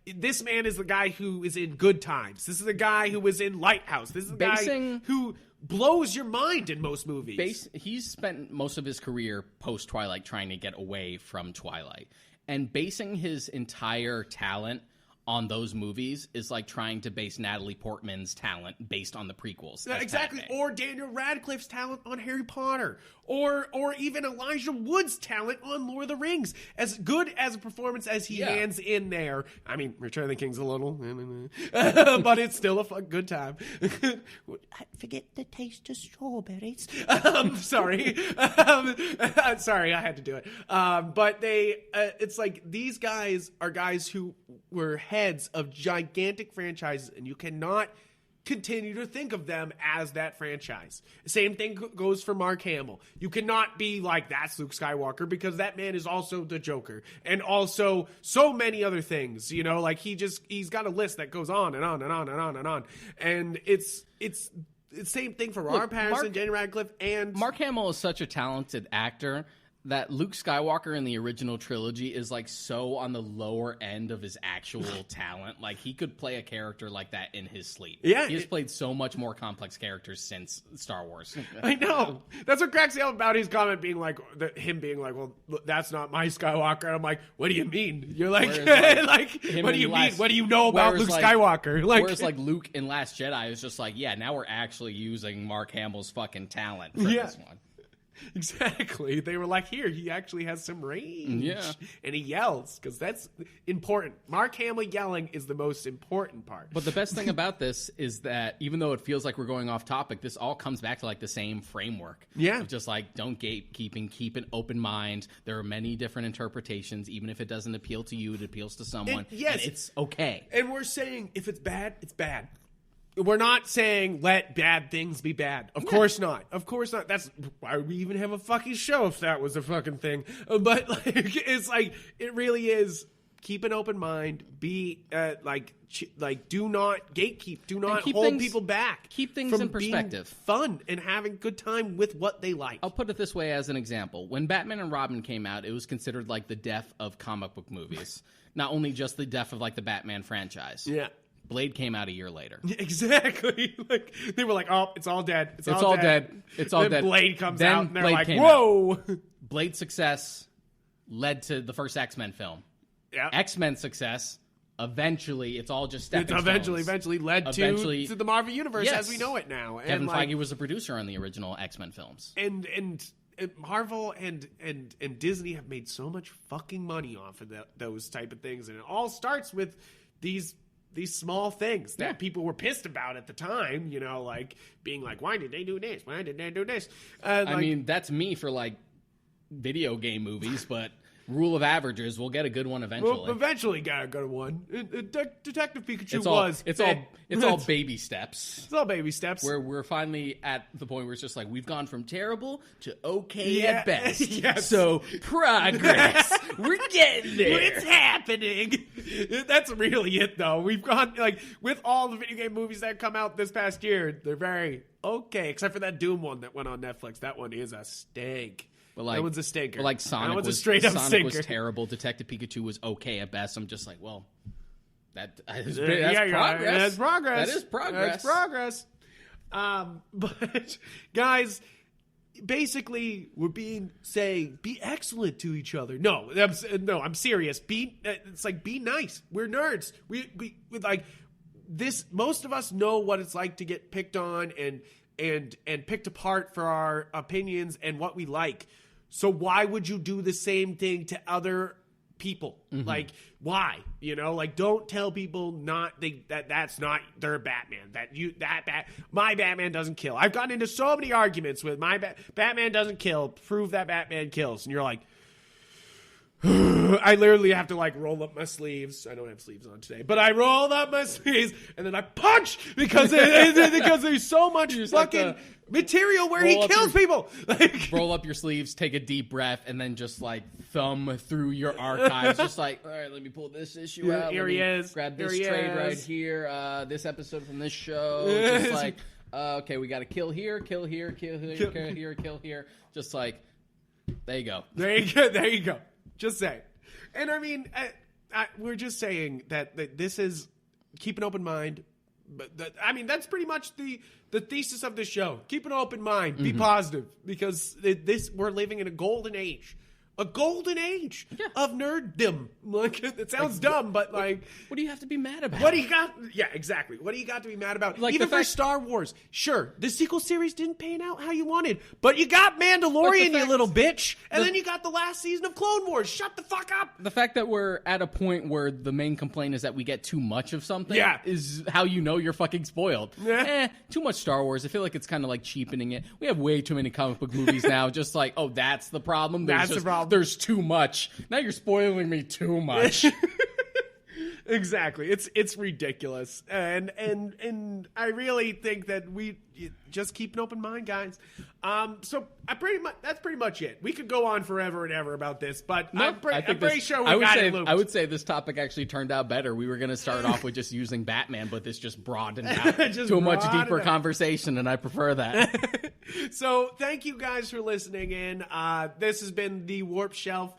This man is the guy who is in Good Times. This is the guy who was in Lighthouse. This is the guy who blows your mind in most movies. He's spent most of his career post-Twilight trying to get away from Twilight. And basing his entire talent on those movies is like trying to base Natalie Portman's talent based on the prequels. Exactly. Or Daniel Radcliffe's talent on Harry Potter. Or even Elijah Wood's talent on Lord of the Rings. As good as a performance as he hands in there. I mean, Return of the King's a little, but it's still a good time. I forget the taste of strawberries. Sorry. Sorry, I had to do it. But it's like these guys are guys who were heads of gigantic franchises, and you cannot continue to think of them as that franchise. Same thing goes for Mark Hamill. You cannot be like, that's Luke Skywalker, because that man is also the Joker and also so many other things, you know, like he's got a list that goes on and on and on and on and on. And it's the same thing for Robert Pattinson, Daniel Radcliffe, and Mark Hamill is such a talented actor that Luke Skywalker in the original trilogy is like so on the lower end of his actual talent. Like he could play a character like that in his sleep. Yeah, he has played so much more complex characters since Star Wars. I know. That's what cracks me up about his comment being like, him being like, well, that's not my Skywalker. And I'm like, what do you mean? You're like, like what do you mean? What do you know about Luke Skywalker? Like, whereas like Luke in Last Jedi is just like, yeah, now we're actually using Mark Hamill's fucking talent for this one. Exactly. They were like, here, he actually has some range. Yeah. And he yells, because that's important. Mark Hamill yelling is the most important part. But the best thing about this is that even though it feels like we're going off topic, this all comes back to like the same framework. Yeah. Of just like, don't gatekeeping, keep an open mind. There are many different interpretations. Even if it doesn't appeal to you, it appeals to someone. And it's okay. And we're saying, if it's bad, it's bad. We're not saying let bad things be bad. Of course not. Of course not. That's why we even have a fucking show if that was a fucking thing. But like, it's like, it really is. Keep an open mind. Be do not gatekeep. Do not hold people back. Keep things from in perspective. Being fun and having good time with what they like. I'll put it this way as an example. When Batman and Robin came out, it was considered like the death of comic book movies. Not only just the death of like the Batman franchise. Yeah. Blade came out a year later. Exactly. Like they were like, "Oh, it's all dead. It's all dead. It's all dead." Blade comes then out, and they're Blade like, "Whoa!" Out. Blade's success led to the first X-Men film. Yeah. X-Men success. Eventually, it's all just stepping stones. Eventually led to the Marvel Universe as we know it now. Kevin Feige was a producer on the original X-Men films. And Marvel and Disney have made so much fucking money off of those type of things, and it all starts with these small things that people were pissed about at the time, you know, like being like, why did they do this? Why did they do this? I mean, that's me for like video game movies, but rule of averages, we'll get a good one eventually. We'll eventually got a good one. Detective Pikachu It's all baby steps. It's all baby steps. Where we're finally at the point where it's just like, we've gone from terrible to okay at best. Yes. So, progress. We're getting there. It's happening. That's really it, though. We've gone, like, with all the video game movies that come out this past year, they're very okay, except for that Doom one that went on Netflix. That one is a stink. But like, that one's a stinker. But like Sonic a straight up Sonic stinker. was terrible. Detective Pikachu was okay at best. I'm just like, well, that's progress. That's progress. That is progress. That's progress. But guys, basically, we're be excellent to each other. No, I'm serious. It's like, be nice. We're nerds. We like this. Most of us know what it's like to get picked on and picked apart for our opinions and what we like. So why would you do the same thing to other people? Mm-hmm. Like, why? You know, like, don't tell people that's not their Batman. My Batman doesn't kill. I've gotten into so many arguments with Batman doesn't kill. Prove that Batman kills, and you're like, I literally have to like roll up my sleeves. I don't have sleeves on today, but I roll up my sleeves and then I punch because there's so much fucking material where he kills people. Like, roll up your sleeves, take a deep breath, and then just like thumb through your archives. Just like, all right, let me pull this issue out. Here he is. Grab this trade right here. This episode from this show. Just like, okay, we got to kill here, kill here, kill here, kill here, kill here. Just like, there you go. There you go. Just say. And I mean, we're just saying that this is keep an open mind. But that's pretty much the thesis of this show. Keep an open mind. Be positive. Because we're living in a golden age. A golden age of nerddom. Like, it sounds dumb, but like... What do you have to be mad about? What do you got... Yeah, exactly. What do you got to be mad about? Like, even for Star Wars. Sure, the sequel series didn't pan out how you wanted, but you got Mandalorian, you little bitch, and then you got the last season of Clone Wars. Shut the fuck up! The fact that we're at a point where the main complaint is that we get too much of something is how you know you're fucking spoiled. Too much Star Wars. I feel like it's kind of like cheapening it. We have way too many comic book movies now, just like, oh, that's the problem. That's the problem. There's too much. Now you're spoiling me too much. Exactly. It's ridiculous. And I really think that we just keep an open mind, guys. So that's pretty much it. We could go on forever and ever about this, but I'm pretty sure we got it looped. I would say this topic actually turned out better. We were going to start off with just using Batman, but this just broadened out to a much deeper conversation, and I prefer that. So thank you guys for listening in. This has been the Warp Shelf.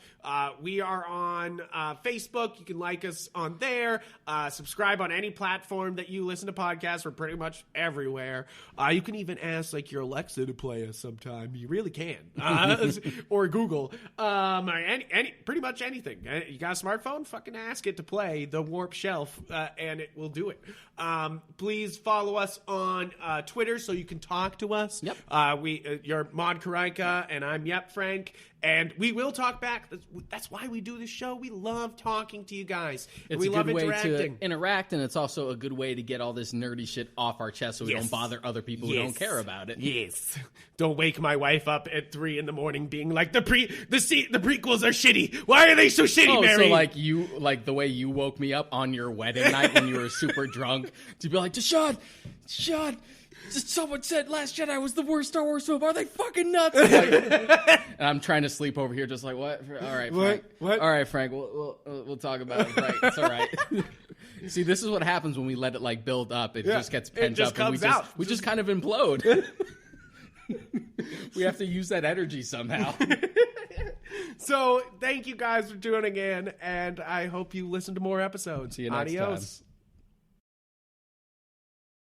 We are on Facebook. You can like us on there. Subscribe on any platform that you listen to podcasts. We're pretty much everywhere. You can even ask like your Alexa to play us sometime. You really can. Or Google. Pretty much anything. You got a smartphone? Fucking ask it to play the Warp Shelf, and it will do it. Please follow us on Twitter so you can talk to us. Yep. You're Mod Karaika, and I'm yupfrank. And we will talk back. That's why we do this show. We love talking to you guys. It's we a love good way interacting. to interact, and it's also a good way to get all this nerdy shit off our chest so we don't bother other people who don't care about it. Yes. Don't wake my wife up at 3 a.m. being like, the prequels are shitty. Why are they so shitty, Mary? So like the way you woke me up on your wedding night when you were super drunk to be like, Deshaun, someone said Last Jedi was the worst Star Wars film. Are they fucking nuts? And I'm trying to sleep over here, just like, what? All right, Frank. What? All right, Frank. We'll talk about it. Frank. It's all right. See, this is what happens when we let it like build up. It just gets pent up, and we just kind of implode. We have to use that energy somehow. So, thank you guys for tuning in, and I hope you listen to more episodes. See you next time. Adios.